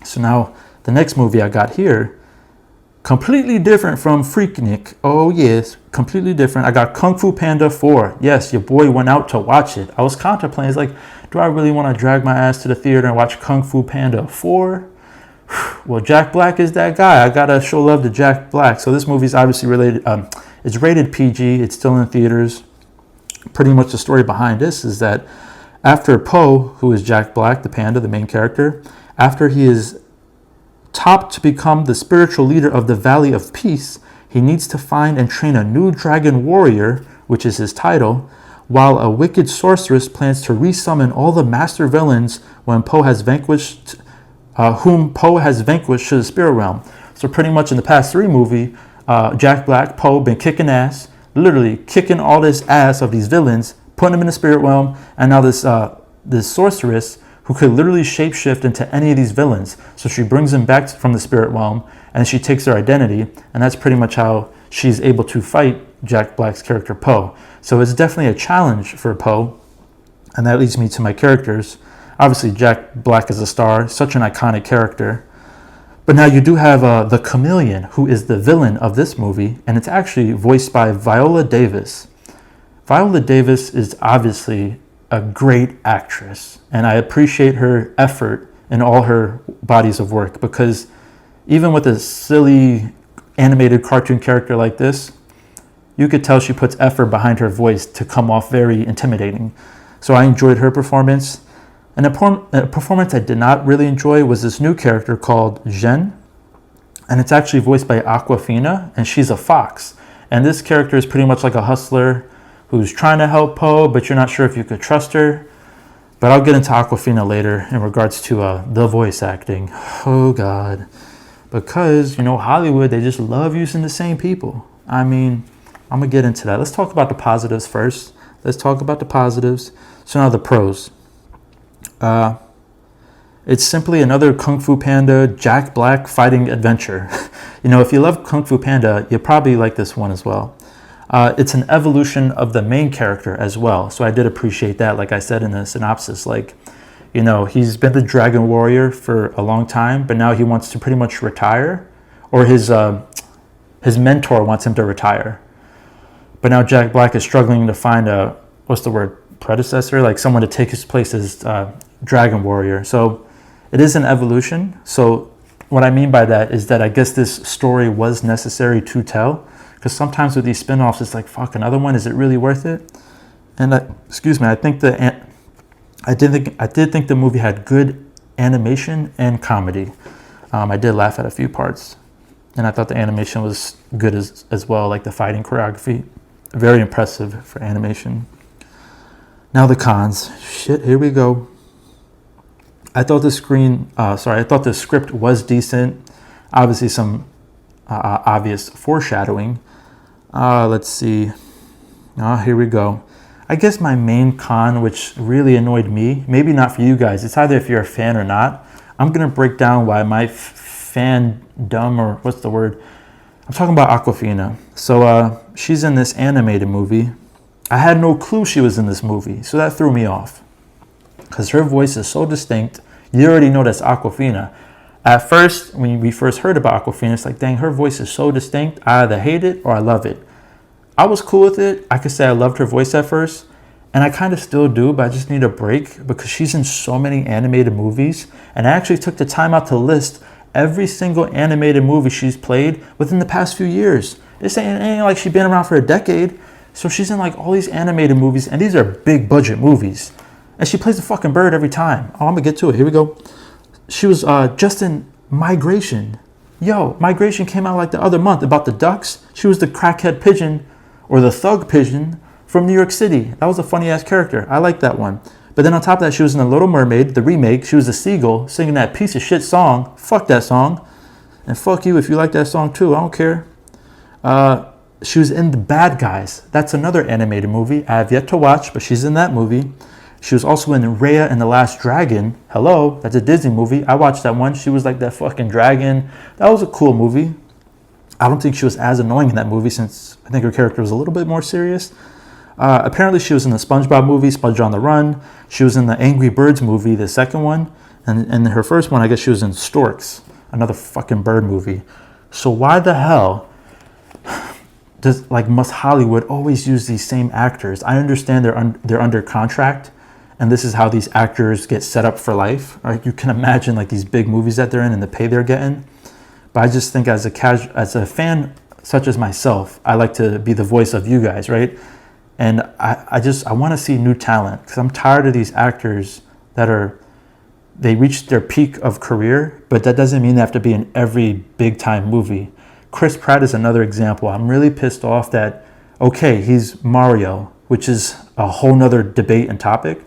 So now the next movie I got here, completely different from Freaknik. Oh yes, completely different. I got Kung Fu Panda 4. Yes, your boy went out to watch it. I was contemplating, it's like, do I really want to drag my ass to the theater and watch Kung Fu Panda 4? Well, Jack Black is that guy. I gotta show love to Jack Black. So this movie is obviously related. It's rated PG. It's still in theaters. Pretty much the story behind this is that after Po, who is Jack Black, the panda, the main character, after he is topped to become the spiritual leader of the Valley of Peace, he needs to find and train a new dragon warrior which is his title, while a wicked sorceress plans to resummon all the master villains when Poe has vanquished, whom Poe has vanquished to the spirit realm. So pretty much in the past 3 movies, Jack Black, Poe been kicking ass, literally kicking all this ass of these villains, putting them in the spirit realm, and now this sorceress who could literally shapeshift into any of these villains. So she brings them back from the spirit realm, and she takes their identity, and that's pretty much how she's able to fight Jack Black's character Poe. So it's definitely a challenge for Poe, and that leads me to my characters. Obviously, Jack Black is a star, such an iconic character. But now you do have the Chameleon, who is the villain of this movie, and it's actually voiced by Viola Davis. Viola Davis is obviously a great actress, and I appreciate her effort in all her bodies of work, because even with a silly animated cartoon character like this, you could tell she puts effort behind her voice to come off very intimidating. So I enjoyed her performance. And a performance I did not really enjoy was this new character called Jen, and it's actually voiced by Aquafina, and she's a fox. And this character is pretty much like a hustler who's trying to help Poe, but you're not sure if you could trust her. But I'll get into Aquafina later in regards to the voice acting. Oh God. Because, Hollywood, they just love using the same people. I mean, I'm going to get into that. Let's talk about the positives first. So now the pros. It's simply another Kung Fu Panda, Jack Black fighting adventure. If you love Kung Fu Panda, you probably like this one as well. It's an evolution of the main character as well. So I did appreciate that, like I said in the synopsis. He's been the Dragon Warrior for a long time, but now he wants to pretty much retire, or his mentor wants him to retire. But now Jack Black is struggling to find predecessor, like someone to take his place as Dragon Warrior. So it is an evolution. So what I mean by that is that I guess this story was necessary to tell, because sometimes with these spin-offs, it's like, fuck, another one, is it really worth it? And I did think the movie had good animation and comedy. I did laugh at a few parts, and I thought the animation was good as well, like the fighting choreography. Very impressive for animation. Now the cons. Shit, here we go. I thought the script was decent. Obviously some obvious foreshadowing. Let's see. Here we go. I guess my main con, which really annoyed me, maybe not for you guys, it's either if you're a fan or not. I'm going to break down why my fandom, or what's the word? I'm talking about Aquafina. So she's in this animated movie. I had no clue she was in this movie, so that threw me off. Because her voice is so distinct, you already know that's Aquafina. At first, when we first heard about Aquafina, it's like, dang, her voice is so distinct, I either hate it or I love it. I was cool with it. I could say I loved her voice at first, and I kind of still do, but I just need a break because she's in so many animated movies, and I actually took the time out to list every single animated movie she's played within the past few years. It ain't like she's been around for a decade, so she's in like all these animated movies, and these are big budget movies, and she plays a fucking bird every time. Oh, I'm gonna get to it. Here we go. She was just in Migration. Migration came out like the other month about the ducks. She was the crackhead pigeon, or the thug pigeon from New York City. That was a funny ass character. I like that one. But then on top of that, she was in The Little Mermaid, the remake. She was a seagull singing that piece of shit song. Fuck that song. And fuck you if you like that song too. I don't care. She was in The Bad Guys. That's another animated movie I have yet to watch, but she's in that movie. She was also in Raya and the Last Dragon. Hello, that's a Disney movie. I watched that one. She was like that fucking dragon. That was a cool movie. I don't think she was as annoying in that movie, since I think her character was a little bit more serious. Apparently she was in the SpongeBob movie, Sponge on the Run. She was in the Angry Birds movie, the second one. And her first one, I guess she was in Storks, another fucking bird movie. So why the hell must Hollywood always use these same actors? I understand they're under contract, and this is how these actors get set up for life. Right? You can imagine like these big movies that they're in and the pay they're getting. But I just think as a fan such as myself, I like to be the voice of you guys, right? And I want to see new talent, because I'm tired of these actors they reach their peak of career, but that doesn't mean they have to be in every big time movie. Chris Pratt is another example. I'm really pissed off that Okay, he's Mario, which is a whole nother debate and topic.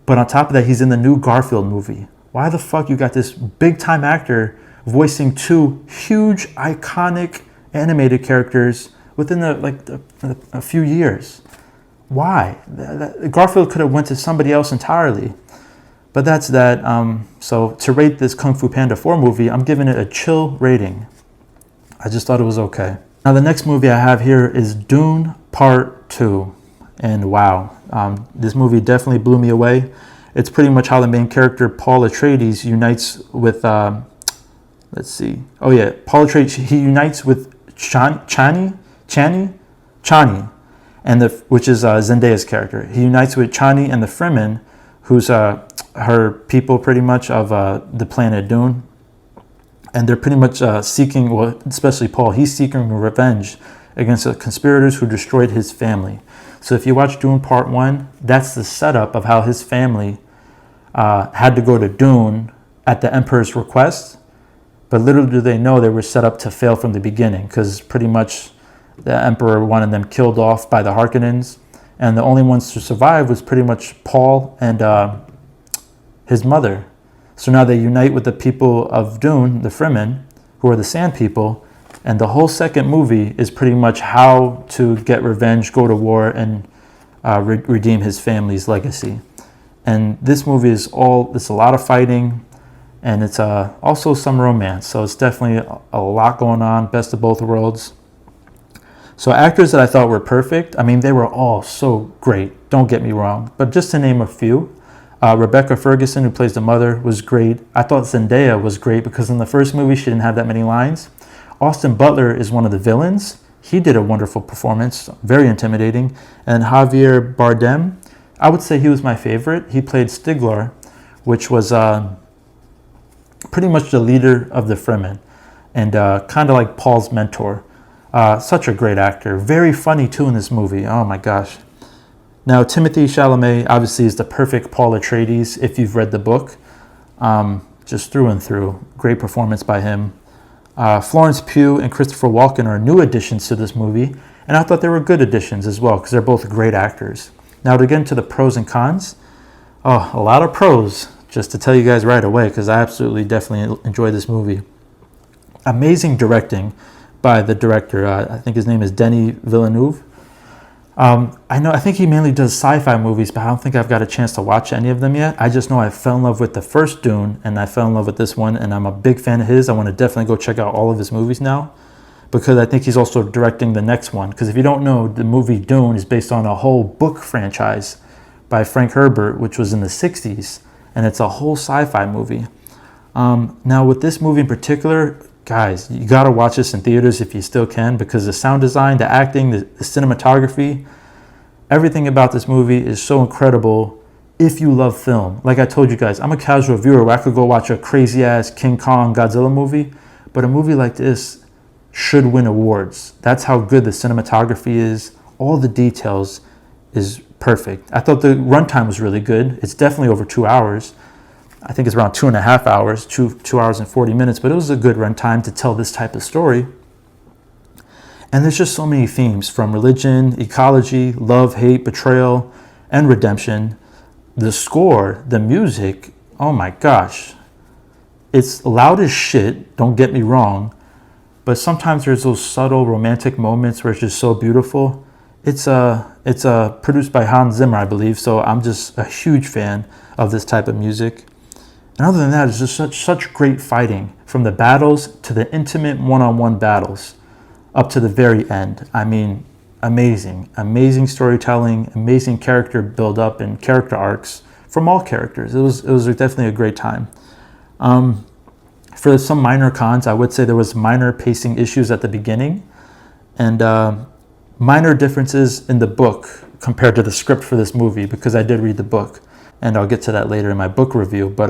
But on top of that, he's in the new Garfield movie. Why the fuck you got this big time actor voicing two huge iconic animated characters within a few years? Why? Garfield could have went to somebody else entirely. But that's that. So to rate this Kung Fu Panda 4 movie, I'm giving it a chill rating. I just thought it was okay. Now the next movie I have here is Dune Part 2. And wow, this movie definitely blew me away. It's pretty much how the main character, Paul Atreides, unites with, Paul Atreides, he unites with Chani, and which is Zendaya's character. He unites with Chani and the Fremen, who's her people pretty much of the planet Dune. And they're pretty much seeking, well, especially Paul, he's seeking revenge against the conspirators who destroyed his family. So if you watch Dune Part 1, that's the setup of how his family had to go to Dune at the Emperor's request. But little do they know they were set up to fail from the beginning, because pretty much the Emperor wanted them killed off by the Harkonnens. And the only ones to survive was pretty much Paul and his mother. So now they unite with the people of Dune, the Fremen, who are the Sand People, and the whole second movie is pretty much how to get revenge, go to war, and redeem his family's legacy. And this movie it's a lot of fighting, and it's also some romance. So it's definitely a lot going on, best of both worlds. So actors that I thought were perfect, I mean, they were all so great, don't get me wrong. But just to name a few, Rebecca Ferguson, who plays the mother, was great. I thought Zendaya was great because in the first movie, she didn't have that many lines. Austin Butler is one of the villains. He did a wonderful performance, very intimidating. And Javier Bardem, I would say he was my favorite. He played Stiglar, which was pretty much the leader of the Fremen and kind of like Paul's mentor. Such a great actor. Very funny, too, in this movie. Oh, my gosh. Now, Timothée Chalamet obviously is the perfect Paul Atreides if you've read the book. Just through and through. Great performance by him. Florence Pugh and Christopher Walken are new additions to this movie, and I thought they were good additions as well because they're both great actors. Now, to get into the pros and cons, a lot of pros, just to tell you guys right away, because I absolutely definitely enjoyed this movie. Amazing directing by the director. I think his name is Denis Villeneuve. I think he mainly does sci-fi movies, but I don't think I've got a chance to watch any of them yet. I just know I fell in love with the first Dune, and I fell in love with this one, and I'm a big fan of his. I want to definitely go check out all of his movies now, because I think he's also directing the next one. Because if you don't know, the movie Dune is based on a whole book franchise by Frank Herbert, which was in the 60s, and it's a whole sci-fi movie. Now, with this movie in particular, guys, you got to watch this in theaters if you still can, because the sound design, the acting, the cinematography, everything about this movie is so incredible if you love film. Like I told you guys, I'm a casual viewer where I could go watch a crazy-ass King Kong Godzilla movie, but a movie like this should win awards. That's how good the cinematography is. All the details is perfect. I thought the runtime was really good. It's definitely over 2 hours. I think it's around 2.5 hours, 2 hours and 40 minutes, but it was a good runtime to tell this type of story. And there's just so many themes from religion, ecology, love, hate, betrayal, and redemption. The score, the music, oh my gosh. It's loud as shit, don't get me wrong, but sometimes there's those subtle romantic moments where it's just so beautiful. It's produced by Hans Zimmer, I believe, so I'm just a huge fan of this type of music. And other than that, it's just such great fighting, from the battles to the intimate one-on-one battles up to the very end. I mean, amazing storytelling, amazing character build-up and character arcs from all characters. It was definitely a great time. For some minor cons, I would say there was minor pacing issues at the beginning and minor differences in the book compared to the script for this movie, because I did read the book. And I'll get to that later in my book review, but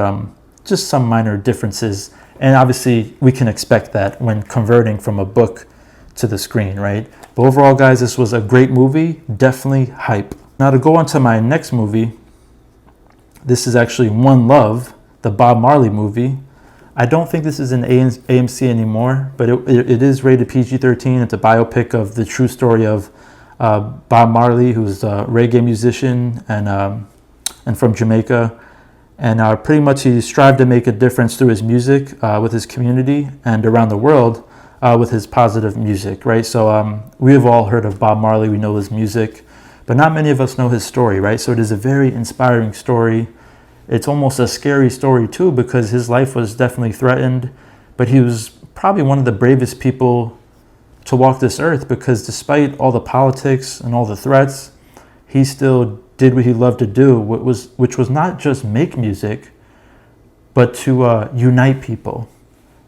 just some minor differences. And obviously, we can expect that when converting from a book to the screen, right? But overall, guys, this was a great movie, definitely hype. Now, to go on to my next movie, this is actually One Love, the Bob Marley movie. I don't think this is in AMC anymore, but it is rated PG-13. It's a biopic of the true story of Bob Marley, who's a reggae musician and from Jamaica. And pretty much he strived to make a difference through his music with his community and around the world with his positive music, right? So we have all heard of Bob Marley. We know his music, but not many of us know his story, right? So it is a very inspiring story. It's almost a scary story too, because his life was definitely threatened, but he was probably one of the bravest people to walk this earth, because despite all the politics and all the threats, he still did what he loved to do, which was not just make music, but to unite people.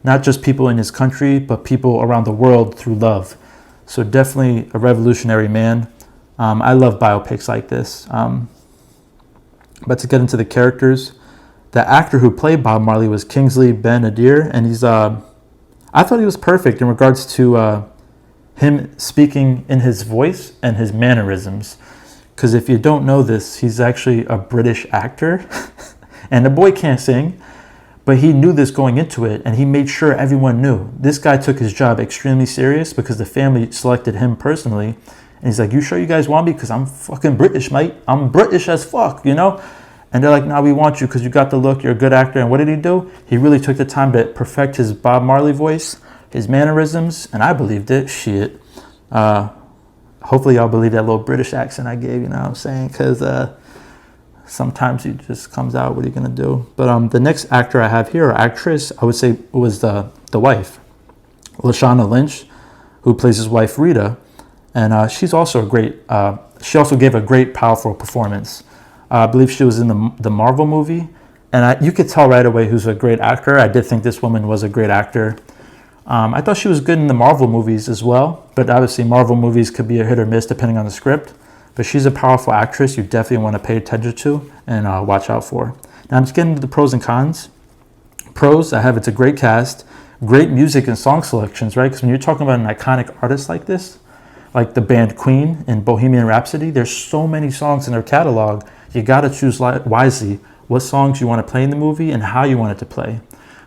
Not just people in his country, but people around the world through love. So definitely a revolutionary man. I love biopics like this. But to get into the characters, the actor who played Bob Marley was Kingsley Ben-Adir, and I thought he was perfect in regards to him speaking in his voice and his mannerisms. Because if you don't know this, he's actually a British actor, and the boy can't sing, but he knew this going into it, and he made sure everyone knew. This guy took his job extremely serious because the family selected him personally, and he's like, "You sure you guys want me? Because I'm fucking British, mate. I'm British as fuck, you know?" And they're like, "No, we want you because you got the look, you're a good actor." And what did he do? He really took the time to perfect his Bob Marley voice, his mannerisms, and I believed it. Shit. Hopefully y'all believe that little British accent I gave, you know what I'm saying? Because sometimes it just comes out. What are you going to do? But the next actor I have here, or actress, I would say was the wife, Lashana Lynch, who plays his wife, Rita. And she's also a great, she also gave a great, powerful performance. I believe she was in the Marvel movie. And you could tell right away who's a great actor. I did think this woman was a great actor. I thought she was good in the Marvel movies as well, but obviously Marvel movies could be a hit or miss depending on the script. But she's a powerful actress you definitely want to pay attention to and watch out for. Now I'm just getting into the pros and cons. Pros, I have it's a great cast, great music and song selections, right? Because when you're talking about an iconic artist like this, like the band Queen in Bohemian Rhapsody, there's so many songs in their catalog. You got to choose wisely what songs you want to play in the movie and how you want it to play.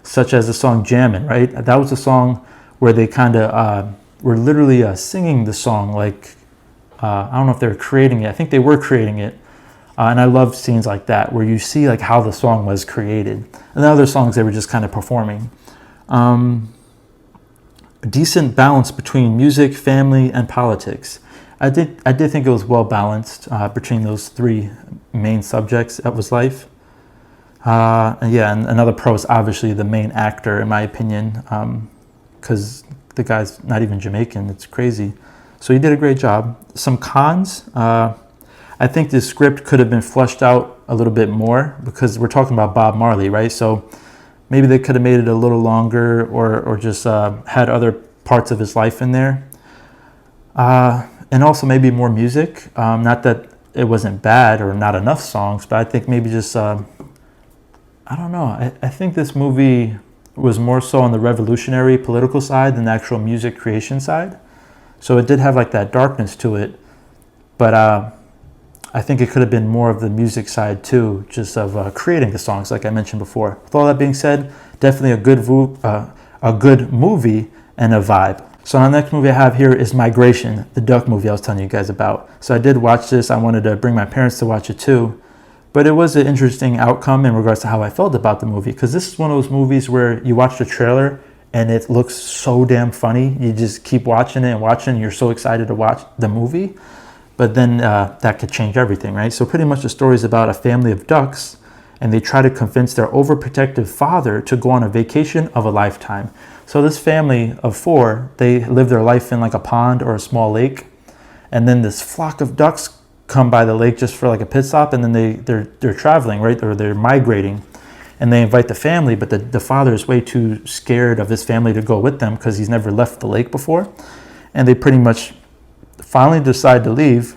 Such as the song Jammin', right? That was a song where they kind of were literally singing the song like, I don't know if they were creating it. I think they were creating it. And I love scenes like that where you see like how the song was created. And the other songs they were just kind of performing. A decent balance between music, family, and politics. I did think it was well balanced between those three main subjects of his life. And another pro is obviously the main actor, in my opinion, because the guy's not even Jamaican. It's crazy. So he did a great job. Some cons, I think the script could have been fleshed out a little bit more, because we're talking about Bob Marley, right? So maybe they could have made it a little longer, or just had other parts of his life in there. And also maybe more music. Not that it wasn't bad or not enough songs, but I think maybe just... I don't know. I think this movie was more so on the revolutionary political side than the actual music creation side. So it did have like that darkness to it. But I think it could have been more of the music side too, just of creating the songs like I mentioned before. With all that being said, definitely a good movie and a vibe. So the next movie I have here is Migration, the duck movie I was telling you guys about. So I did watch this. I wanted to bring my parents to watch it too. But it was an interesting outcome in regards to how I felt about the movie, because this is one of those movies where you watch the trailer and it looks so damn funny. You just keep watching it and watching, and you're so excited to watch the movie. But then that could change everything, right? So pretty much the story is about a family of ducks, and they try to convince their overprotective father to go on a vacation of a lifetime. So this family of 4, they live their life in like a pond or a small lake, and then this flock of ducks come by the lake just for like a pit stop, and then they're traveling, right? Or they're migrating, and they invite the family, but the father is way too scared of his family to go with them because he's never left the lake before. And they pretty much finally decide to leave,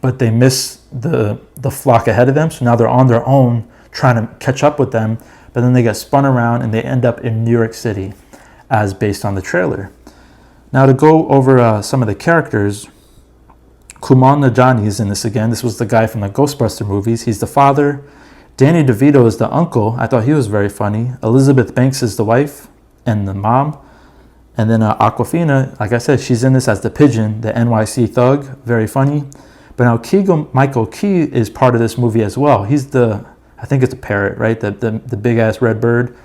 but they miss the flock ahead of them. So now they're on their own trying to catch up with them, but then they get spun around and they end up in New York City, as based on the trailer. Now to go over some of the characters, Kumail Nanjiani is in this again. This was the guy from the Ghostbusters movies. He's the father. Danny DeVito is the uncle. I thought he was very funny. Elizabeth Banks is the wife and the mom. And then Aquafina, like I said, she's in this as the pigeon, the NYC thug, very funny. But now Michael Key is part of this movie as well. He's I think it's a parrot, right? The big ass red bird.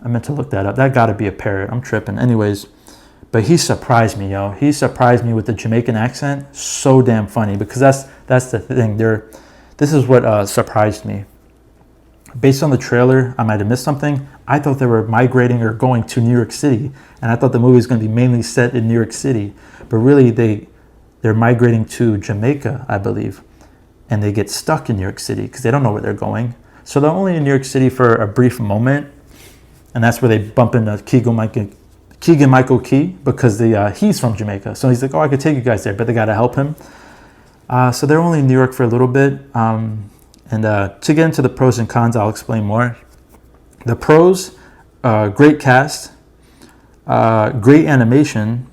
I meant to look that up. That got to be a parrot. I'm tripping. Anyways, but he surprised me, yo. He surprised me with the Jamaican accent. So damn funny, because that's the thing. This is what surprised me. Based on the trailer, I might have missed something. I thought they were migrating or going to New York City, and I thought the movie was going to be mainly set in New York City. But really, they're migrating to Jamaica, I believe, and they get stuck in New York City because they don't know where they're going. So they're only in New York City for a brief moment, and that's where they bump into Keegan-Michael Key, because he's from Jamaica. So he's like, oh, I could take you guys there, but they got to help him. So they're only in New York for a little bit. And to get into the pros and cons, I'll explain more. The pros, great cast, great animation.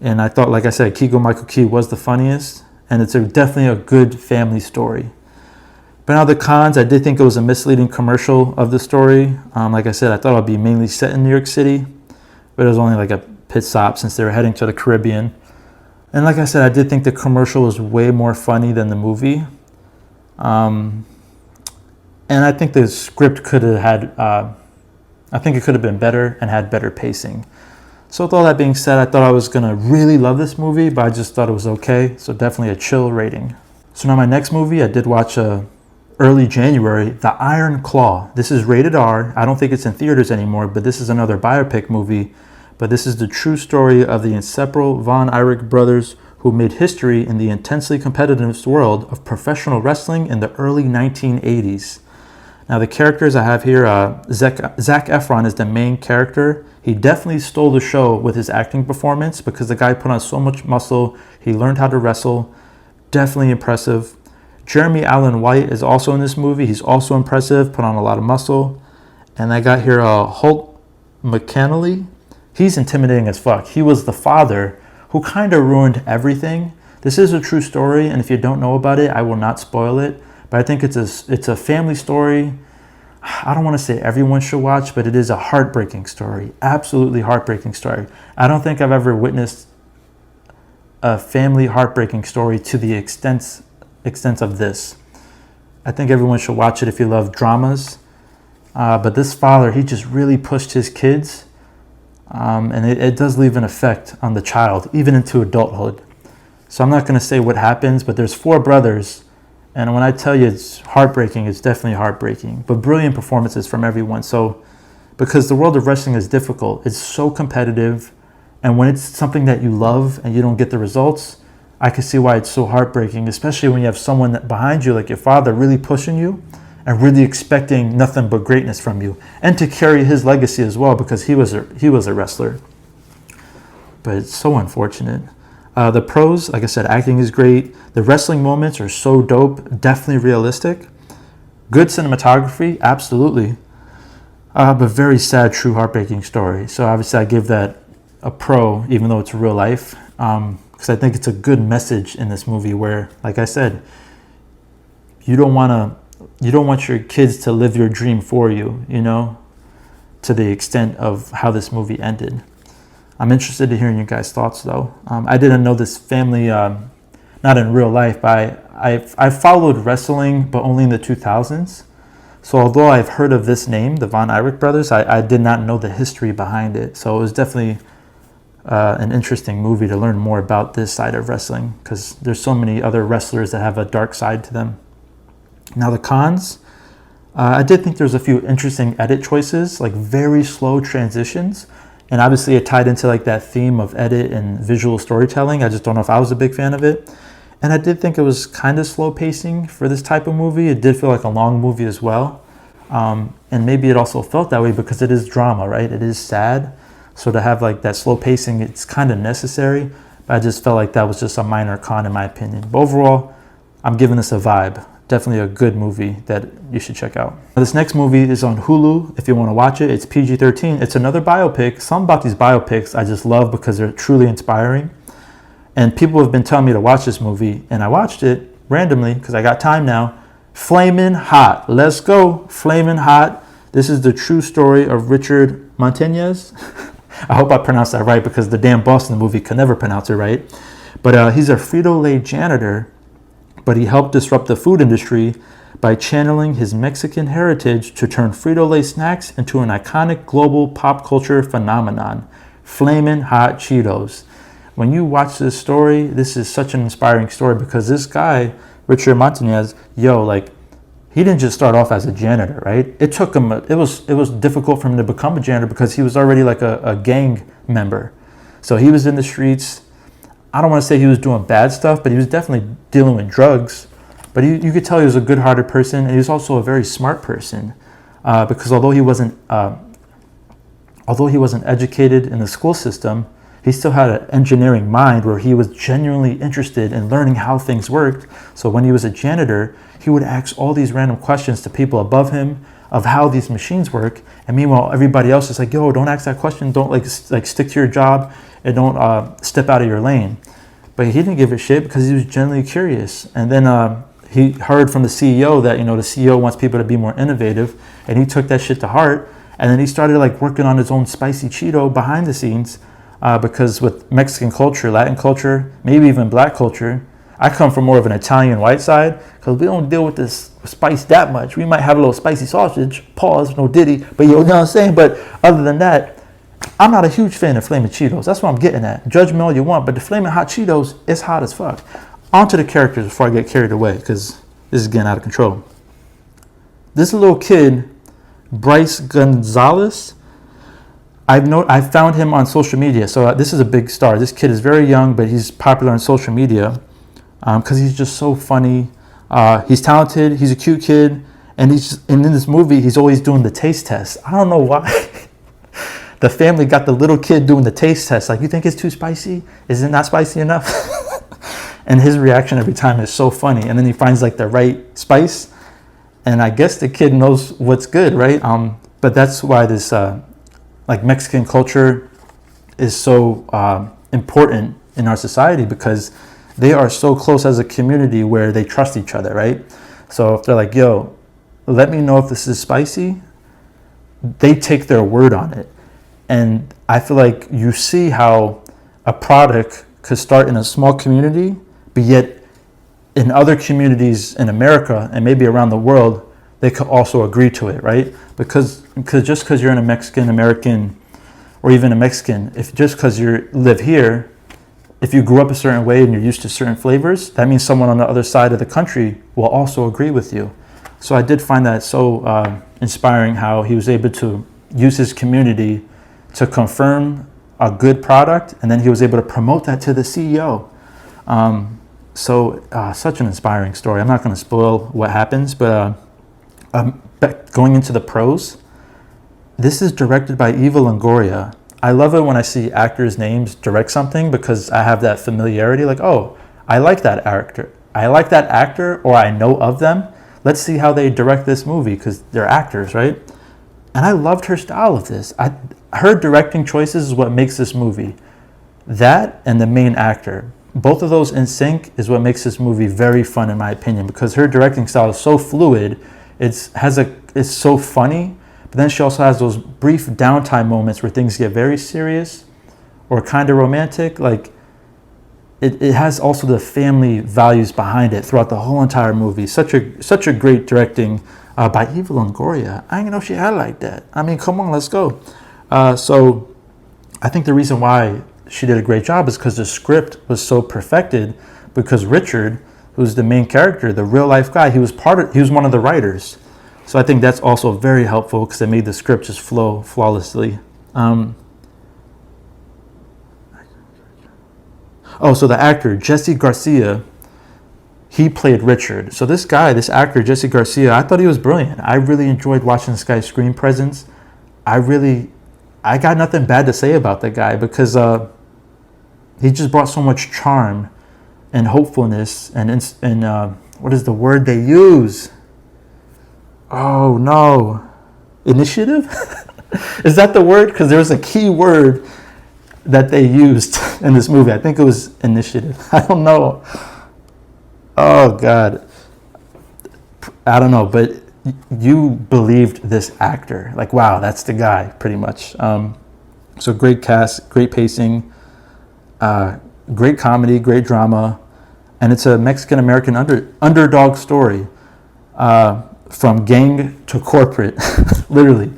And I thought, like I said, Keegan-Michael Key was the funniest. And it's definitely a good family story. But now the cons, I did think it was a misleading commercial of the story. Like I said, I thought it would be mainly set in New York City. But it was only like a pit stop since they were heading to the Caribbean. And like I said, I did think the commercial was way more funny than the movie. And I think the script could have had, I think it could have been better and had better pacing. So with all that being said, I thought I was going to really love this movie, but I just thought it was okay. So definitely a chill rating. So now my next movie, I did watch early January, The Iron Claw. This is rated R. I don't think it's in theaters anymore, but this is another biopic movie. But this is the true story of the inseparable Von Erich brothers who made history in the intensely competitive world of professional wrestling in the early 1980s. Now the characters I have here, Zac Efron is the main character. He definitely stole the show with his acting performance because the guy put on so much muscle. He learned how to wrestle. Definitely impressive. Jeremy Allen White is also in this movie. He's also impressive, put on a lot of muscle. And I got here Holt McCannally. He's intimidating as fuck. He was the father who kind of ruined everything. This is a true story, and if you don't know about it, I will not spoil it. But I think it's a family story. I don't want to say everyone should watch, but it is a heartbreaking story. Absolutely heartbreaking story. I don't think I've ever witnessed a family heartbreaking story to the extent of this. I think everyone should watch it if you love dramas. But this father, he just really pushed his kids. And it does leave an effect on the child, even into adulthood. So I'm not going to say what happens, but there's 4 brothers. And when I tell you it's heartbreaking, it's definitely heartbreaking. But brilliant performances from everyone. So because the world of wrestling is difficult, it's so competitive. And when it's something that you love and you don't get the results, I can see why it's so heartbreaking, especially when you have someone behind you, like your father, really pushing you and really expecting nothing but greatness from you, and to carry his legacy as well, because he was a wrestler. But it's so unfortunate. The pros, like I said, acting is great. The wrestling moments are so dope, definitely realistic. Good cinematography, absolutely. But very sad, true, heartbreaking story. So obviously I give that a pro, even though it's real life, because I think it's a good message in this movie where, like I said, you don't want your kids to live your dream for you, to the extent of how this movie ended. I'm interested in hearing your guys' thoughts, though. I didn't know this family, not in real life, but I followed wrestling, but only in the 2000s. So although I've heard of this name, the Von Erich brothers, I did not know the history behind it. So it was definitely an interesting movie to learn more about this side of wrestling, because there's so many other wrestlers that have a dark side to them. Now the cons, I did think there's a few interesting edit choices, like very slow transitions. And obviously it tied into like that theme of edit and visual storytelling. I just don't know if I was a big fan of it. And I did think it was kind of slow pacing for this type of movie. It did feel like a long movie as well. And maybe it also felt that way because it is drama, right? It is sad. So to have like that slow pacing, it's kind of necessary. But I just felt like that was just a minor con in my opinion. But overall, I'm giving this a vibe. Definitely a good movie that you should check out. This next movie is on Hulu if you want to watch it. It's PG-13. It's another biopic. Some about these biopics I just love because they're truly inspiring. And people have been telling me to watch this movie, and I watched it randomly because I got time now. Flamin Hot. Let's go. Flamin Hot. This is the true story of Richard Montañez. I hope I pronounced that right because the damn boss in the movie could never pronounce it right. But he's a Frito-Lay janitor, but he helped disrupt the food industry by channeling his Mexican heritage to turn Frito-Lay snacks into an iconic global pop culture phenomenon, Flamin' Hot Cheetos. When you watch this story, this is such an inspiring story because this guy, Richard Montañez, he didn't just start off as a janitor, right? It took him, it was difficult for him to become a janitor because he was already like a gang member. So he was in the streets. I don't want to say he was doing bad stuff, but he was definitely dealing with drugs. But you could tell he was a good-hearted person, and he was also a very smart person, because although he wasn't educated in the school system, he still had an engineering mind where he was genuinely interested in learning how things worked. So when he was a janitor, he would ask all these random questions to people above him of how these machines work, and meanwhile everybody else is like, yo, don't ask that question, don't like stick to your job, and don't step out of your lane. But he didn't give a shit because he was genuinely curious. And then he heard from the CEO that, the CEO wants people to be more innovative, and he took that shit to heart. And then he started working on his own spicy Cheeto behind the scenes, because with Mexican culture, Latin culture, maybe even black culture, I come from more of an Italian white side because we don't deal with this spice that much. We might have a little spicy sausage, pause, no diddy, but you know what I'm saying? But other than that, I'm not a huge fan of Flamin' Cheetos. That's what I'm getting at. Judge me all you want, but the Flamin' Hot Cheetos is hot as fuck. On to the characters before I get carried away, because this is getting out of control. This little kid, Bryce Gonzalez, I found him on social media. So this is a big star. This kid is very young, but he's popular on social media because he's just so funny. He's talented. He's a cute kid. And in this movie, he's always doing the taste test. I don't know why. The family got the little kid doing the taste test. Like, you think it's too spicy? Is it not spicy enough? And his reaction every time is so funny. And then he finds the right spice. And I guess the kid knows what's good, right? But that's why this Mexican culture is so important in our society, because they are so close as a community where they trust each other, right? So if they're like, yo, let me know if this is spicy, they take their word on it. And I feel like you see how a product could start in a small community, but yet in other communities in America and maybe around the world, they could also agree to it, right? Because just because you're in a Mexican American, or even a Mexican, if just because you live here, if you grew up a certain way and you're used to certain flavors, that means someone on the other side of the country will also agree with you. So I did find that so inspiring how he was able to use his community to confirm a good product, and then he was able to promote that to the CEO. Such an inspiring story. I'm not going to spoil what happens, but going into the pros, this is directed by Eva Longoria. I love it when I see actors' names direct something because I have that familiarity. Like, oh, I like that actor, or I know of them. Let's see how they direct this movie because they're actors, right? And I loved her style of this. Her directing choices is what makes this movie. That and the main actor, both of those in sync is what makes this movie very fun in my opinion, because her directing style is so fluid. It's so funny, but then she also has those brief downtime moments where things get very serious or kind of romantic. Like it has also the family values behind it throughout the whole entire movie. Such a great directing by Eva Longoria. I didn't know she had like that. I mean, come on, let's go. So I think the reason why she did a great job is because the script was so perfected, because Richard, who's the main character, the real life guy, he was one of the writers. So I think that's also very helpful because it made the script just flow flawlessly. So the actor, Jesse Garcia, he played Richard. So this actor, Jesse Garcia, I thought he was brilliant. I really enjoyed watching this guy's screen presence. I got nothing bad to say about that guy because he just brought so much charm and hopefulness and what is the word they use? Oh no, initiative? Is that the word? Because there was a key word that they used in this movie. I think it was initiative. I don't know. Oh God. I don't know, but you believed this actor. Like, wow, that's the guy, pretty much. So So great cast, great pacing, great comedy, great drama, and it's a Mexican-American underdog story, from gang to corporate, literally.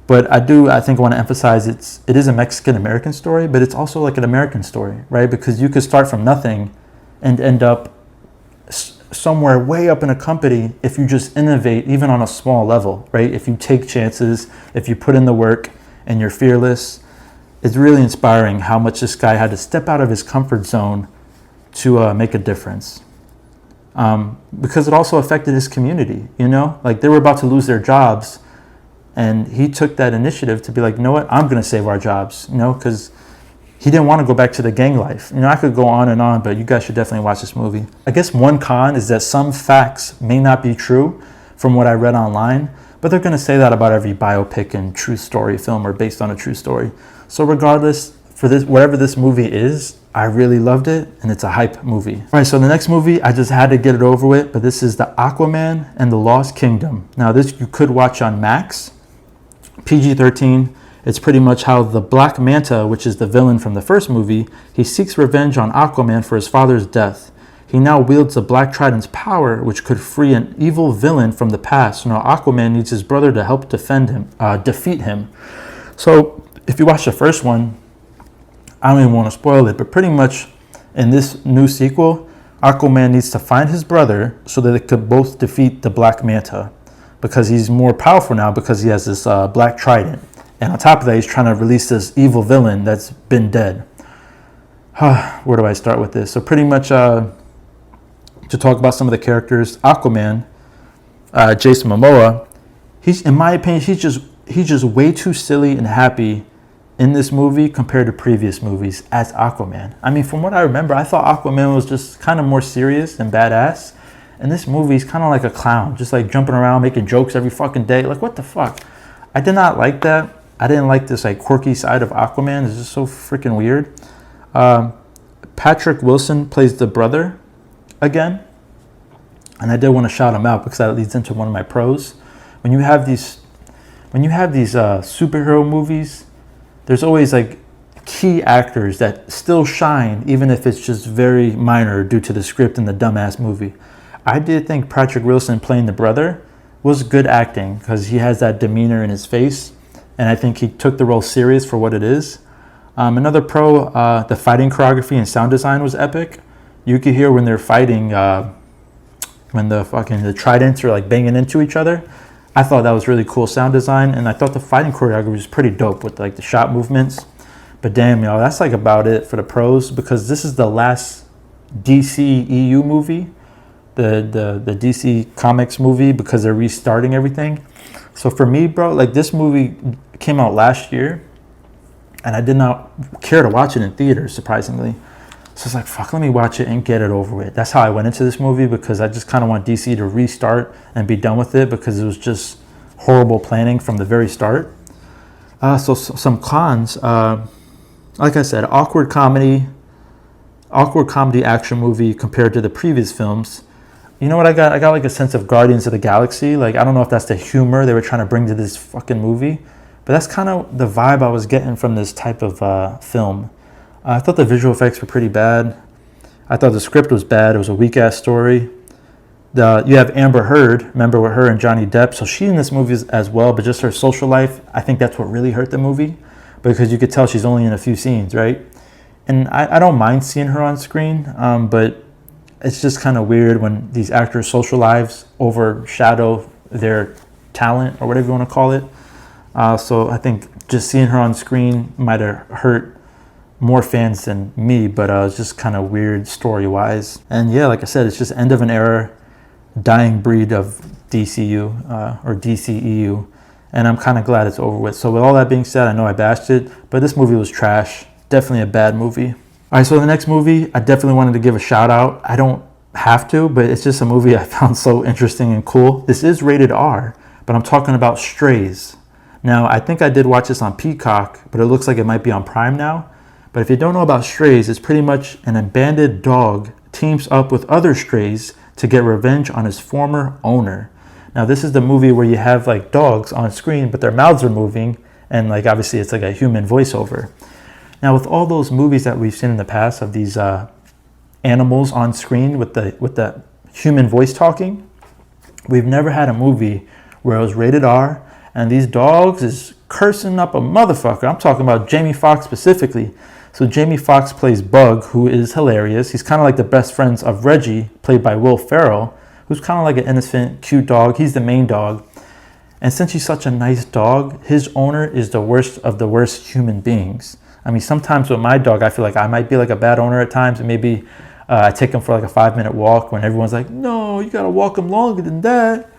But I think I want to emphasize it is a Mexican-American story, but it's also like an American story, right? Because you could start from nothing and end up somewhere way up in a company if you just innovate, even on a small level, right? If you take chances, if you put in the work and you're fearless. It's really inspiring how much this guy had to step out of his comfort zone to make a difference. Because it also affected his community, you know? Like, they were about to lose their jobs, and he took that initiative to be like, you know what, I'm going to save our jobs, you know, because he didn't want to go back to the gang life. You know, I could go on, but you guys should definitely watch this movie. I guess one con is that some facts may not be true from what I read online, but they're going to say that about every biopic and true story film or based on a true story. So regardless, for this, whatever this movie is, I really loved it, and it's a hype movie. All right, so the next movie, I just had to get it over with, but this is the Aquaman and the Lost Kingdom. Now, this you could watch on Max, PG-13. It's pretty much how the Black Manta, which is the villain from the first movie, he seeks revenge on Aquaman for his father's death. He now wields the Black Trident's power, which could free an evil villain from the past. So now Aquaman needs his brother to help defeat him. So if you watch the first one, I don't even want to spoil it, but pretty much in this new sequel, Aquaman needs to find his brother so that they could both defeat the Black Manta, because he's more powerful now because he has this Black Trident. And on top of that, he's trying to release this evil villain that's been dead. Where do I start with this? So pretty much to talk about some of the characters, Aquaman, Jason Momoa, he's, in my opinion, he's just way too silly and happy in this movie compared to previous movies as Aquaman. I mean, from what I remember, I thought Aquaman was just kind of more serious and badass. And this movie, he's kind of like a clown, just like jumping around, making jokes every fucking day. Like, what the fuck? I did not like that. I didn't like this like quirky side of Aquaman. It's just so freaking weird. Patrick Wilson plays the brother again. And I did want to shout him out because that leads into one of my pros. When you have these superhero movies, there's always like key actors that still shine, even if it's just very minor due to the script and the dumbass movie. I did think Patrick Wilson playing the brother was good acting because he has that demeanor in his face, and I think he took the role serious for what it is. Another pro, the fighting choreography and sound design was epic. You could hear when they're fighting, when the tridents are like banging into each other. I thought that was really cool sound design, and I thought the fighting choreography was pretty dope with like the shot movements. But damn, y'all, that's like about it for the pros, because this is the last DC EU movie, the DC Comics movie, because they're restarting everything. So for me, bro, like this movie came out last year, and I did not care to watch it in theaters, surprisingly. So it's like, fuck, let me watch it and get it over with. That's how I went into this movie, because I just kind of want DC to restart and be done with it, because it was just horrible planning from the very start. So some cons, like I said, awkward comedy action movie compared to the previous films. You know what I got? I got like a sense of Guardians of the Galaxy. Like, I don't know if that's the humor they were trying to bring to this fucking movie, but that's kind of the vibe I was getting from this type of film. I thought the visual effects were pretty bad. I thought the script was bad. It was a weak-ass story. You have Amber Heard, remember, with her and Johnny Depp. So she in this movie as well, but just her social life, I think that's what really hurt the movie, because you could tell she's only in a few scenes, right? And I don't mind seeing her on screen, but it's just kind of weird when these actors' social lives overshadow their talent, or whatever you want to call it. So I think just seeing her on screen might have hurt more fans than me, but it's just kind of weird story-wise. And yeah, like I said, it's just end of an era, dying breed of DCU or DCEU, and I'm kind of glad it's over with. So with all that being said, I know I bashed it, but this movie was trash. Definitely a bad movie. All right, so the next movie, I definitely wanted to give a shout out. I don't have to, but it's just a movie I found so interesting and cool. This is rated R, but I'm talking about Strays. Now, I think I did watch this on Peacock, but it looks like it might be on Prime now. But if you don't know about Strays, it's pretty much an abandoned dog teams up with other strays to get revenge on his former owner. Now, this is the movie where you have like dogs on screen, but their mouths are moving, and like obviously it's like a human voiceover. Now with all those movies that we've seen in the past of these animals on screen with the human voice talking, we've never had a movie where it was rated R and these dogs is cursing up a motherfucker. I'm talking about Jamie Foxx specifically. So Jamie Foxx plays Bug, who is hilarious. He's kind of like the best friends of Reggie, played by Will Ferrell, who's kind of like an innocent, cute dog. He's the main dog. And since he's such a nice dog, his owner is the worst of the worst human beings. I mean, sometimes with my dog, I feel like I might be like a bad owner at times. And maybe I take him for like a 5-minute walk when everyone's like, no, you got to walk him longer than that.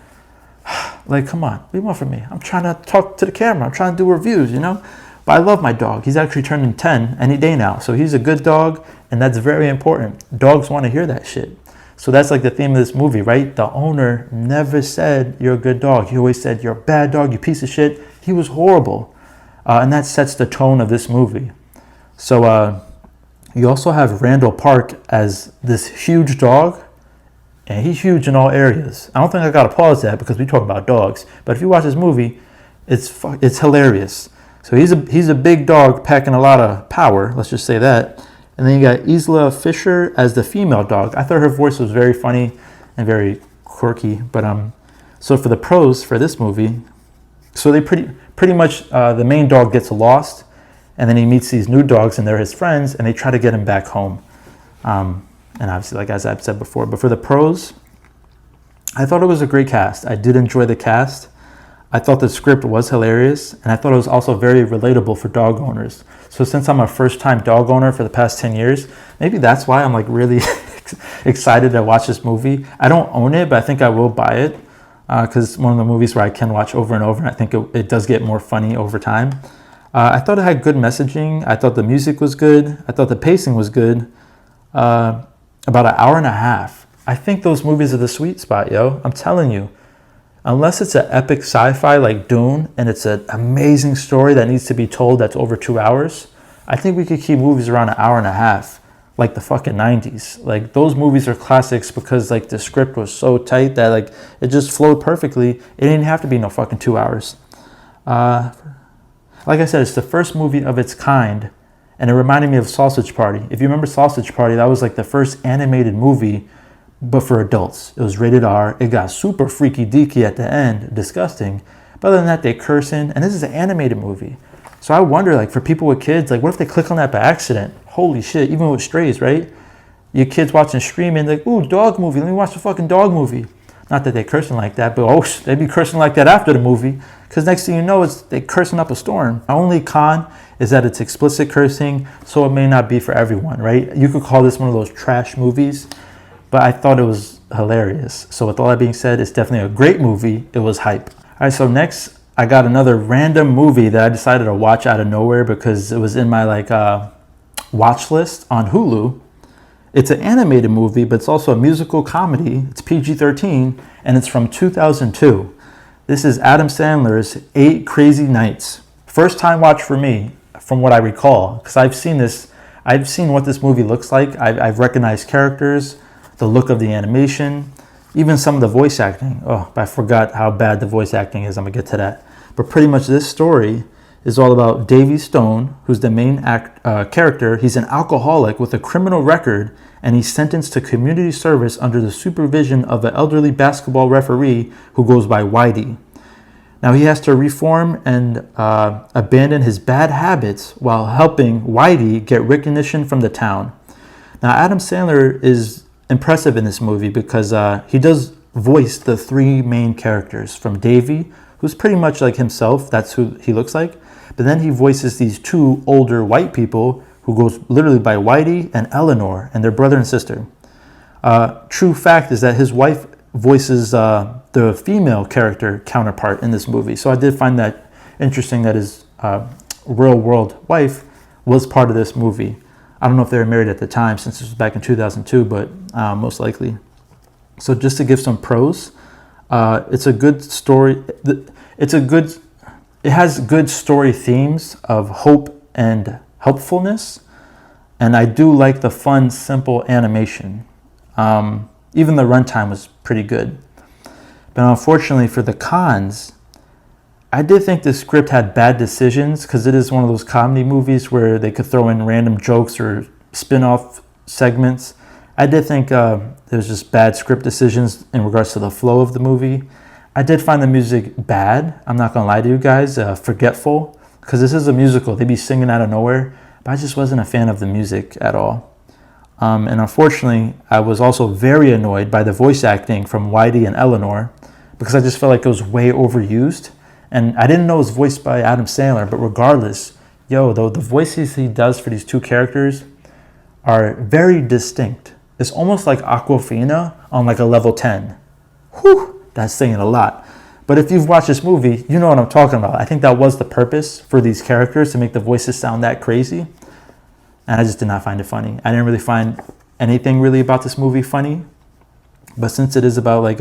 Like, come on, what do you want from me? I'm trying to talk to the camera. I'm trying to do reviews, you know? But I love my dog. He's actually turning 10 any day now. So he's a good dog, and that's very important. Dogs want to hear that shit. So that's like the theme of this movie, right? The owner never said, you're a good dog. He always said, you're a bad dog, you piece of shit. He was horrible. And that sets the tone of this movie. So you also have Randall Park as this huge dog. And he's huge in all areas. I don't think I got to pause that because we talk about dogs. But if you watch this movie, it's hilarious. So he's a big dog packing a lot of power. Let's just say that. And then you got Isla Fisher as the female dog. I thought her voice was very funny and very quirky. But so for the pros for this movie, so they pretty much the main dog gets lost, and then he meets these new dogs and they're his friends, and they try to get him back home. And obviously, like as I've said before, but for the pros, I thought it was a great cast. I did enjoy the cast. I thought the script was hilarious, and I thought it was also very relatable for dog owners. So since I'm a first-time dog owner for the past 10 years, maybe that's why I'm like really excited to watch this movie. I don't own it, but I think I will buy it because it's one of the movies where I can watch over and over, and I think it does get more funny over time. I thought it had good messaging. I thought the music was good. I thought the pacing was good. About an hour and a half. I think those movies are the sweet spot, yo. I'm telling you. Unless it's an epic sci-fi like Dune and it's an amazing story that needs to be told that's over 2 hours, I think we could keep movies around an hour and a half, like the fucking 90s. Like those movies are classics because like the script was so tight that like it just flowed perfectly. It didn't have to be no fucking 2 hours. Like I said, it's the first movie of its kind. And it reminded me of Sausage Party. If you remember Sausage Party, that was like the first animated movie, but for adults. It was rated R. It got super freaky deaky at the end, disgusting. But other than that, they cursing. And this is an animated movie. So I wonder, like for people with kids, like what if they click on that by accident? Holy shit, even with Strays, right? Your kids watching Screaming, like, ooh, dog movie. Let me watch the fucking dog movie. Not that they're cursing like that, but they be cursing like that after the movie. Because next thing you know, they cursing up a storm. My only con is that it's explicit cursing, so it may not be for everyone, right? You could call this one of those trash movies, but I thought it was hilarious. So with all that being said, it's definitely a great movie. It was hype. All right, so next, I got another random movie that I decided to watch out of nowhere because it was in my watch list on Hulu. It's an animated movie, but it's also a musical comedy. It's PG-13, and it's from 2002. This is Adam Sandler's 8 Crazy Nights. First time watch for me, from what I recall, because I've seen what this movie looks like. I've recognized characters, the look of the animation, even some of the voice acting. Oh, I forgot how bad the voice acting is. I'm going to get to that. But pretty much this story is all about Davy Stone, who's the main character. He's an alcoholic with a criminal record, and he's sentenced to community service under the supervision of an elderly basketball referee who goes by Whitey. Now he has to reform and abandon his bad habits while helping Whitey get recognition from the town. Now Adam Sandler is impressive in this movie because he does voice the 3 main characters, from Davy, who's pretty much like himself, that's who he looks like, but then he voices these 2 older white people who goes literally by Whitey and Eleanor, and their brother and sister. True fact is that his wife voices the female character counterpart in this movie. So I did find that interesting that his real world wife was part of this movie. I don't know if they were married at the time since this was back in 2002, but most likely. So just to give some pros, it's a good story. It has good story themes of hope and helpfulness, and I do like the fun, simple animation. Even the runtime was pretty good. But unfortunately for the cons, I did think the script had bad decisions because it is one of those comedy movies where they could throw in random jokes or spin-off segments. I did think there was just bad script decisions in regards to the flow of the movie. I did find the music bad. I'm not gonna lie to you guys, forgetful, because this is a musical. They be singing out of nowhere, but I just wasn't a fan of the music at all. And unfortunately, I was also very annoyed by the voice acting from Whitey and Eleanor because I just felt like it was way overused. And I didn't know it was voiced by Adam Sandler, but regardless, the voices he does for these two characters are very distinct. It's almost like Aquafina on like a level 10. Whew, that's saying a lot. But if you've watched this movie, you know what I'm talking about. I think that was the purpose for these characters, to make the voices sound that crazy. And I just did not find it funny. I didn't really find anything really about this movie funny. But since it is about like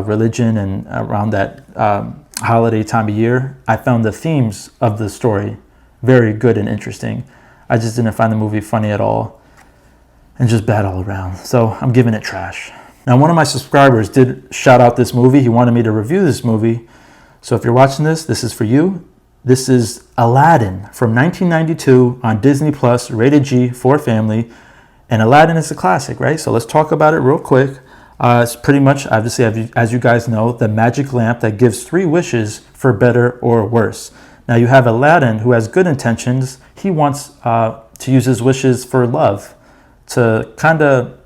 religion and around that holiday time of year, I found the themes of the story very good and interesting. I just didn't find the movie funny at all and just bad all around. So I'm giving it trash. Now, one of my subscribers did shout out this movie. He wanted me to review this movie. So if you're watching this, this is for you. This is Aladdin from 1992 on Disney Plus, rated G for family. And Aladdin is a classic, right? So let's talk about it real quick. It's pretty much, obviously, as you guys know, the magic lamp that gives 3 wishes for better or worse. Now you have Aladdin, who has good intentions. He wants to use his wishes for love, to kind of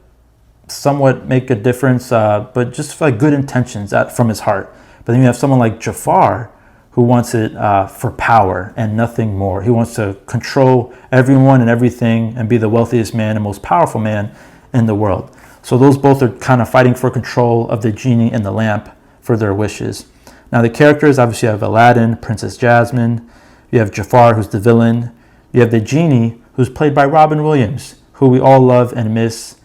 somewhat make a difference, but just for like good intentions from his heart. But then you have someone like Jafar, who wants it for power and nothing more. He wants to control everyone and everything and be the wealthiest man and most powerful man in the world. So those both are kind of fighting for control of the genie and the lamp for their wishes. Now the characters, obviously you have Aladdin, Princess Jasmine, you have Jafar, who's the villain, you have the genie, who's played by Robin Williams, who we all love and miss.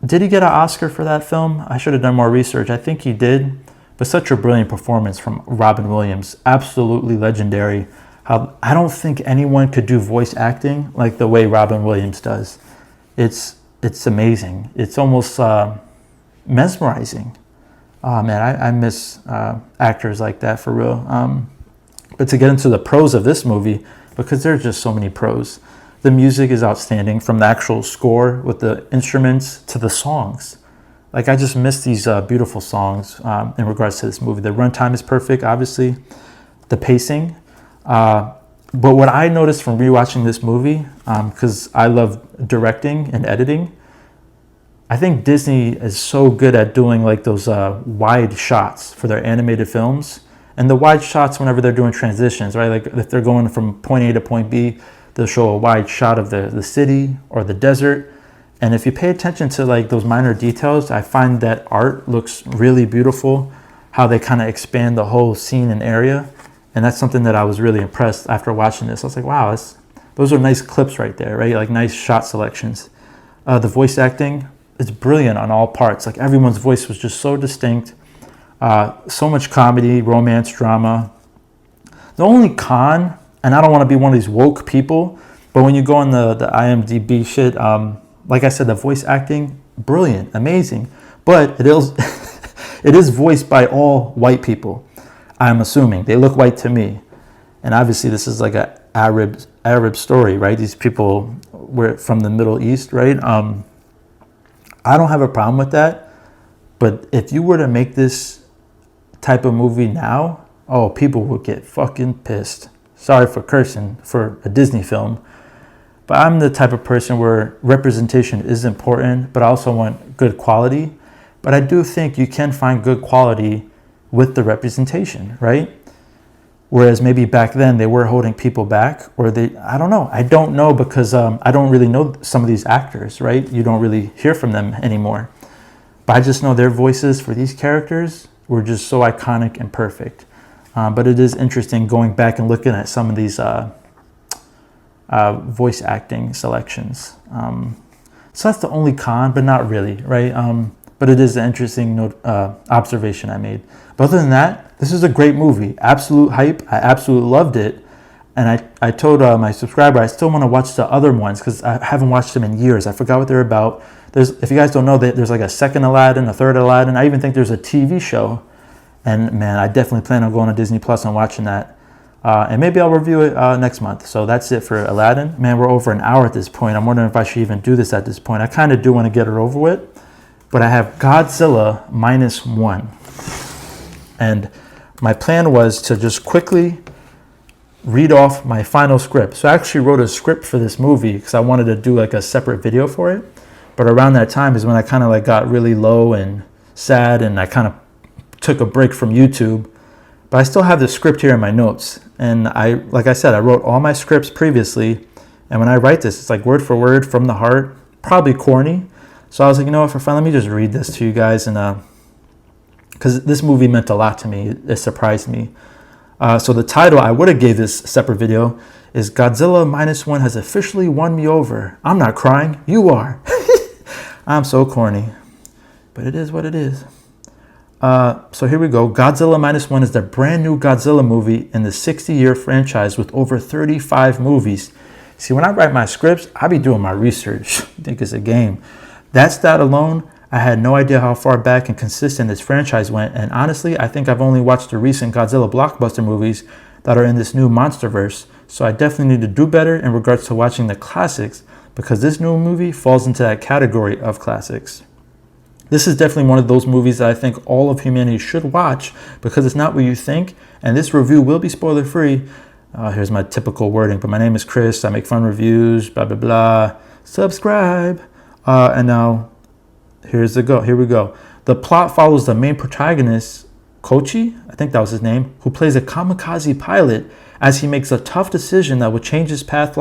Did he get an Oscar for that film? I should have done more research. I think he did, but such a brilliant performance from Robin Williams, absolutely legendary. I don't think anyone could do voice acting like the way Robin Williams does. It's amazing. It's almost mesmerizing. Oh man, I miss actors like that for real. But to get into the pros of this movie, because there's just so many pros. The music is outstanding, from the actual score with the instruments to the songs. Like, I just miss these beautiful songs in regards to this movie. The runtime is perfect, obviously. The pacing. But what I noticed from rewatching this movie, because I love directing and editing, I think Disney is so good at doing like those wide shots for their animated films. And the wide shots whenever they're doing transitions, right? Like if they're going from point A to point B, they'll show a wide shot of the city or the desert. And if you pay attention to like those minor details, I find that art looks really beautiful, how they kind of expand the whole scene and area. And that's something that I was really impressed after watching this. I was like, wow, those are nice clips right there, right? Like nice shot selections. The voice acting is brilliant on all parts. Like everyone's voice was just so distinct. So much comedy, romance, drama. The only con, and I don't want to be one of these woke people, but when you go on the IMDb shit, like I said, the voice acting, brilliant, amazing. But it is voiced by all white people, I'm assuming. They look white to me. And obviously this is like an Arab story, right? These people were from the Middle East, right? I don't have a problem with that. But if you were to make this type of movie now, oh, people would get fucking pissed. Sorry for cursing for a Disney film. But I'm the type of person where representation is important, but I also want good quality. But I do think you can find good quality with the representation, right? Whereas maybe back then they were holding people back, or I don't know. I don't know because I don't really know some of these actors, right? You don't really hear from them anymore. But I just know their voices for these characters were just so iconic and perfect. But it is interesting going back and looking at some of these voice acting selections. So that's the only con, but not really, right? But it is an interesting observation I made. But other than that, this is a great movie. Absolute hype. I absolutely loved it. And I told my subscriber I still want to watch the other ones because I haven't watched them in years. I forgot what they're about. If you guys don't know, there's like a second Aladdin, a third Aladdin. I even think there's a TV show. And man, I definitely plan on going to Disney Plus and watching that. And maybe I'll review it next month. So that's it for Aladdin. Man, we're over an hour at this point. I'm wondering if I should even do this at this point. I kind of do want to get it over with. But I have Godzilla -1. And my plan was to just quickly read off my final script. So I actually wrote a script for this movie because I wanted to do like a separate video for it. But around that time is when I kind of like got really low and sad, and I kind of took a break from YouTube. But I still have the script here in my notes. And like I said, I wrote all my scripts previously. And when I write this, it's like word for word from the heart, probably corny. So I was like, you know what, for fun, let me just read this to you guys. And because this movie meant a lot to me. It surprised me. So the title I would have gave this separate video is Godzilla -1 has officially won me over. I'm not crying. You are. I'm so corny. But it is what it is. So here we go. Godzilla -1 is the brand new Godzilla movie in the 60-year franchise with over 35 movies. See, when I write my scripts, I be doing my research. I think it's a game. That stat alone, I had no idea how far back and consistent this franchise went. And honestly, I think I've only watched the recent Godzilla blockbuster movies that are in this new monsterverse. So I definitely need to do better in regards to watching the classics, because this new movie falls into that category of classics. This is definitely one of those movies that I think all of humanity should watch, because it's not what you think. And this review will be spoiler free. Here's my typical wording, but my name is Chris. I make fun reviews, blah, blah, blah. Subscribe. And now here we go. The plot follows the main protagonist, Kochi, I think that was his name, who plays a kamikaze pilot as he makes a tough decision that will change his path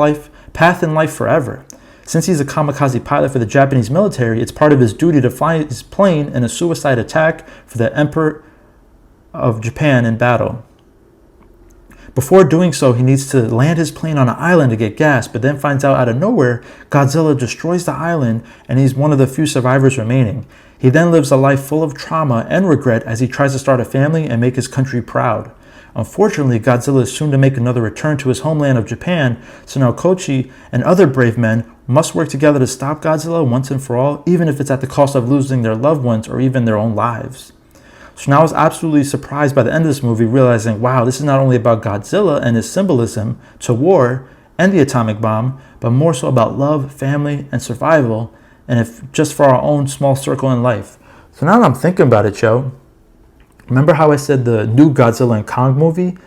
in life forever. Since he's a kamikaze pilot for the Japanese military, it's part of his duty to fly his plane in a suicide attack for the Emperor of Japan in battle. Before doing so, he needs to land his plane on an island to get gas, but then finds out of nowhere, Godzilla destroys the island and he's one of the few survivors remaining. He then lives a life full of trauma and regret as he tries to start a family and make his country proud. Unfortunately, Godzilla is soon to make another return to his homeland of Japan, so now Kochi and other brave men must work together to stop Godzilla once and for all, even if it's at the cost of losing their loved ones or even their own lives. So now I was absolutely surprised by the end of this movie, realizing, wow, this is not only about Godzilla and his symbolism to war and the atomic bomb, but more so about love, family, and survival, and if just for our own small circle in life. So now that I'm thinking about it, Joe, remember how I said the new Godzilla and Kong movie?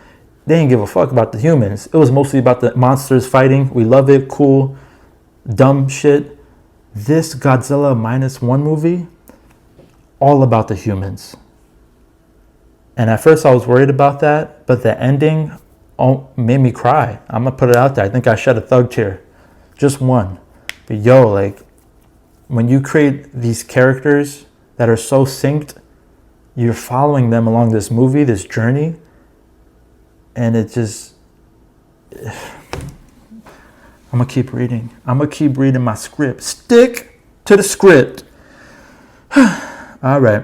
They didn't give a fuck about the humans. It was mostly about the monsters fighting. We love it, cool, dumb shit. This Godzilla -1 movie, all about the humans. And at first I was worried about that, but the ending made me cry. I'm going to put it out there. I think I shed a thug tear. Just one. But yo, like, when you create these characters that are so synced, you're following them along this movie, this journey, and it just... I'm going to keep reading. I'm going to keep reading my script. Stick to the script. All right.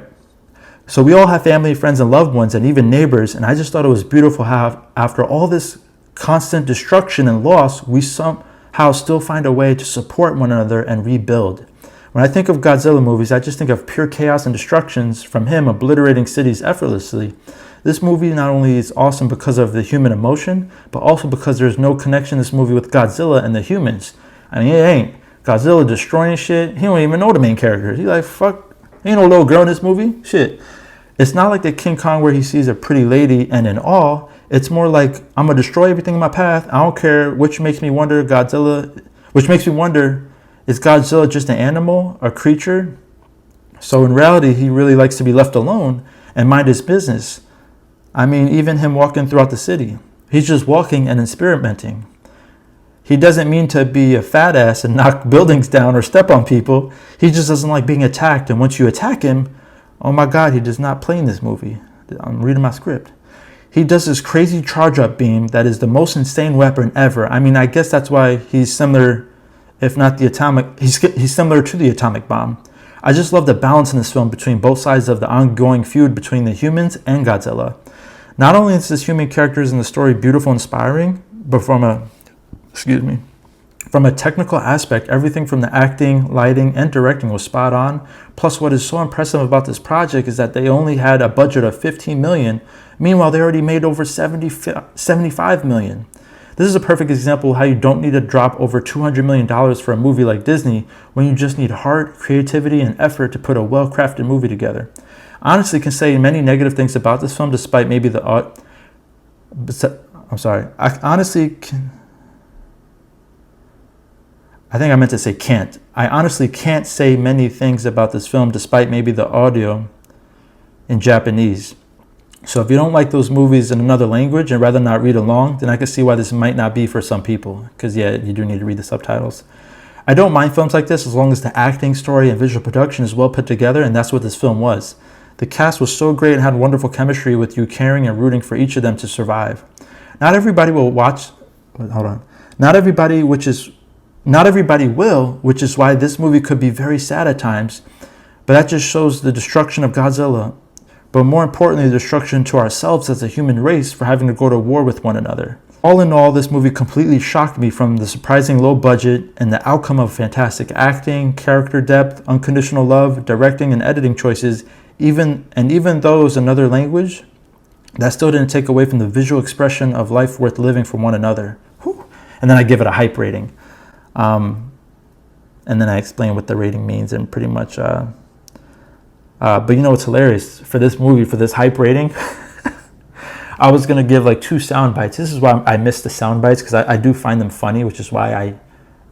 So we all have family, friends, and loved ones, and even neighbors, and I just thought it was beautiful how after all this constant destruction and loss, we somehow still find a way to support one another and rebuild. When I think of Godzilla movies, I just think of pure chaos and destructions from him obliterating cities effortlessly. This movie not only is awesome because of the human emotion, but also because there's no connection in this movie with Godzilla and the humans. I mean, it ain't. Godzilla destroying shit. He don't even know the main characters. He like, fuck. Ain't no little girl in this movie. Shit. It's not like the King Kong where he sees a pretty lady and in awe. It's more like, I'm going to destroy everything in my path. I don't care, which makes me wonder, is Godzilla just an animal, a creature? So in reality, he really likes to be left alone and mind his business. I mean, even him walking throughout the city. He's just walking and experimenting. He doesn't mean to be a fat ass and knock buildings down or step on people. He just doesn't like being attacked. And once you attack him, oh my God, he does not play in this movie. I'm reading my script. He does this crazy charge up beam that is the most insane weapon ever. I mean, I guess that's why he's similar, if not the atomic, he's similar to the atomic bomb. I just love the balance in this film between both sides of the ongoing feud between the humans and Godzilla. Not only is this human characters in the story beautiful and inspiring, but from a From a technical aspect, everything from the acting, lighting, and directing was spot on. Plus, what is so impressive about this project is that they only had a budget of $15 million. Meanwhile, they already made over $75 million. This is a perfect example of how you don't need to drop over $200 million for a movie like Disney when you just need heart, creativity, and effort to put a well-crafted movie together. I honestly can say many negative things about this film despite maybe the... I honestly can't say many things about this film despite maybe the audio in Japanese. So if you don't like those movies in another language and rather not read along, then I can see why this might not be for some people. Because yeah, you do need to read the subtitles. I don't mind films like this as long as the acting, story, and visual production is well put together, and that's what this film was. The cast was so great and had wonderful chemistry with you caring and rooting for each of them to survive. Not everybody will, which is why this movie could be very sad at times, but that just shows the destruction of Godzilla, but more importantly, the destruction to ourselves as a human race for having to go to war with one another. All in all, this movie completely shocked me from the surprising low budget and the outcome of fantastic acting, character depth, unconditional love, directing, and editing choices, even those in another language, that still didn't take away from the visual expression of life worth living for one another. Whew. And then I give it a hype rating. And then I explain what the rating means and pretty much, but you know what's hilarious? For this movie, for this hype rating, I was going to give like 2 sound bites. This is why I missed the sound bites, because I do find them funny, which is why I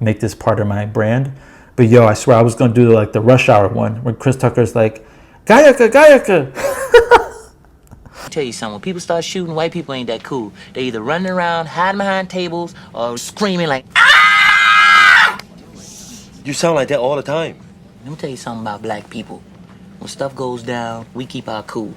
make this part of my brand. But yo, I swear I was going to do like the Rush Hour one, where Chris Tucker's like, Gayaka, Gayaka! Tell you something, when people start shooting, white people ain't that cool. They either running around, hiding behind tables, or screaming like, ah! You sound like that all the time. Let me tell you something about black people. When stuff goes down, we keep our cool.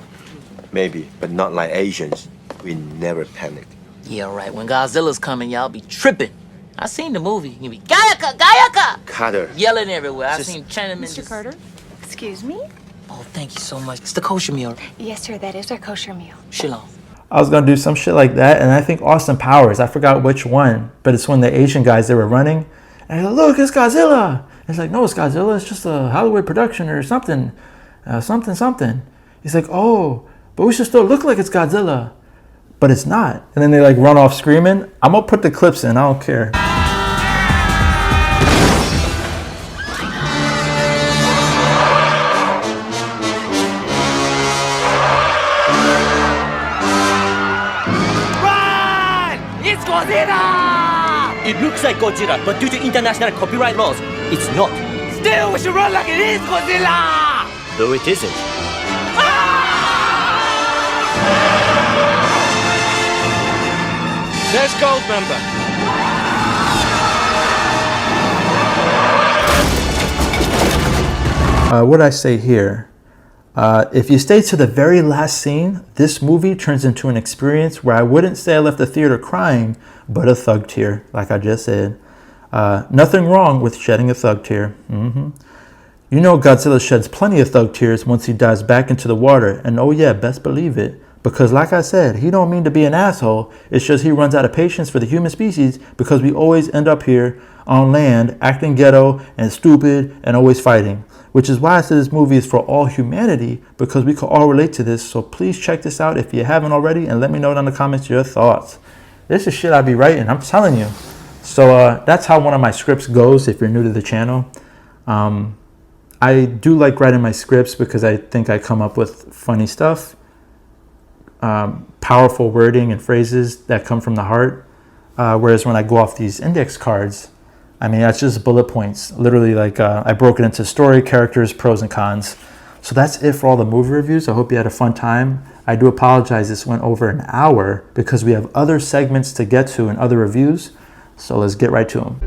Maybe, but not like Asians. We never panic. Yeah, right. When Godzilla's coming, y'all be tripping. I seen the movie. You be, Gayaka, Gayaka! Carter. Yelling everywhere. I seen Chinamen. Mr. Carter? Excuse me? Oh, thank you so much. It's the kosher meal. Yes, sir, that is our kosher meal. Shalom. I was going to do some shit like that, and I think Austin Powers, I forgot which one, but it's when the Asian guys, they were running, and they're like, look, it's Godzilla! And it's like, no, it's Godzilla, it's just a Hollywood production or something, something. He's like, oh, but we should still look like it's Godzilla. But it's not. And then they like run off screaming. I'm going to put the clips in, I don't care. It looks like Godzilla, but due to international copyright laws, it's not. Still, we should run like it is Godzilla! Though it isn't. There's Goldmember. What I say here? If you stay to the very last scene, this movie turns into an experience where I wouldn't say I left the theater crying, but a thug tear, like I just said. Nothing wrong with shedding a thug tear. You know Godzilla sheds plenty of thug tears once he dives back into the water, and oh yeah, best believe it. Because like I said, he don't mean to be an asshole, it's just he runs out of patience for the human species because we always end up here on land acting ghetto and stupid and always fighting. Which is why I said this movie is for all humanity, because we can all relate to this. So please check this out if you haven't already, and let me know down in the comments your thoughts. This is shit I be writing, I'm telling you. So that's how one of my scripts goes if you're new to the channel. I do like writing my scripts because I think I come up with funny stuff. Powerful wording and phrases that come from the heart. Whereas when I go off these index cards, I mean, that's just bullet points. Literally, like I broke it into story, characters, pros, and cons. So that's it for all the movie reviews. I hope you had a fun time. I do apologize this went over an hour because we have other segments to get to and other reviews. So let's get right to them.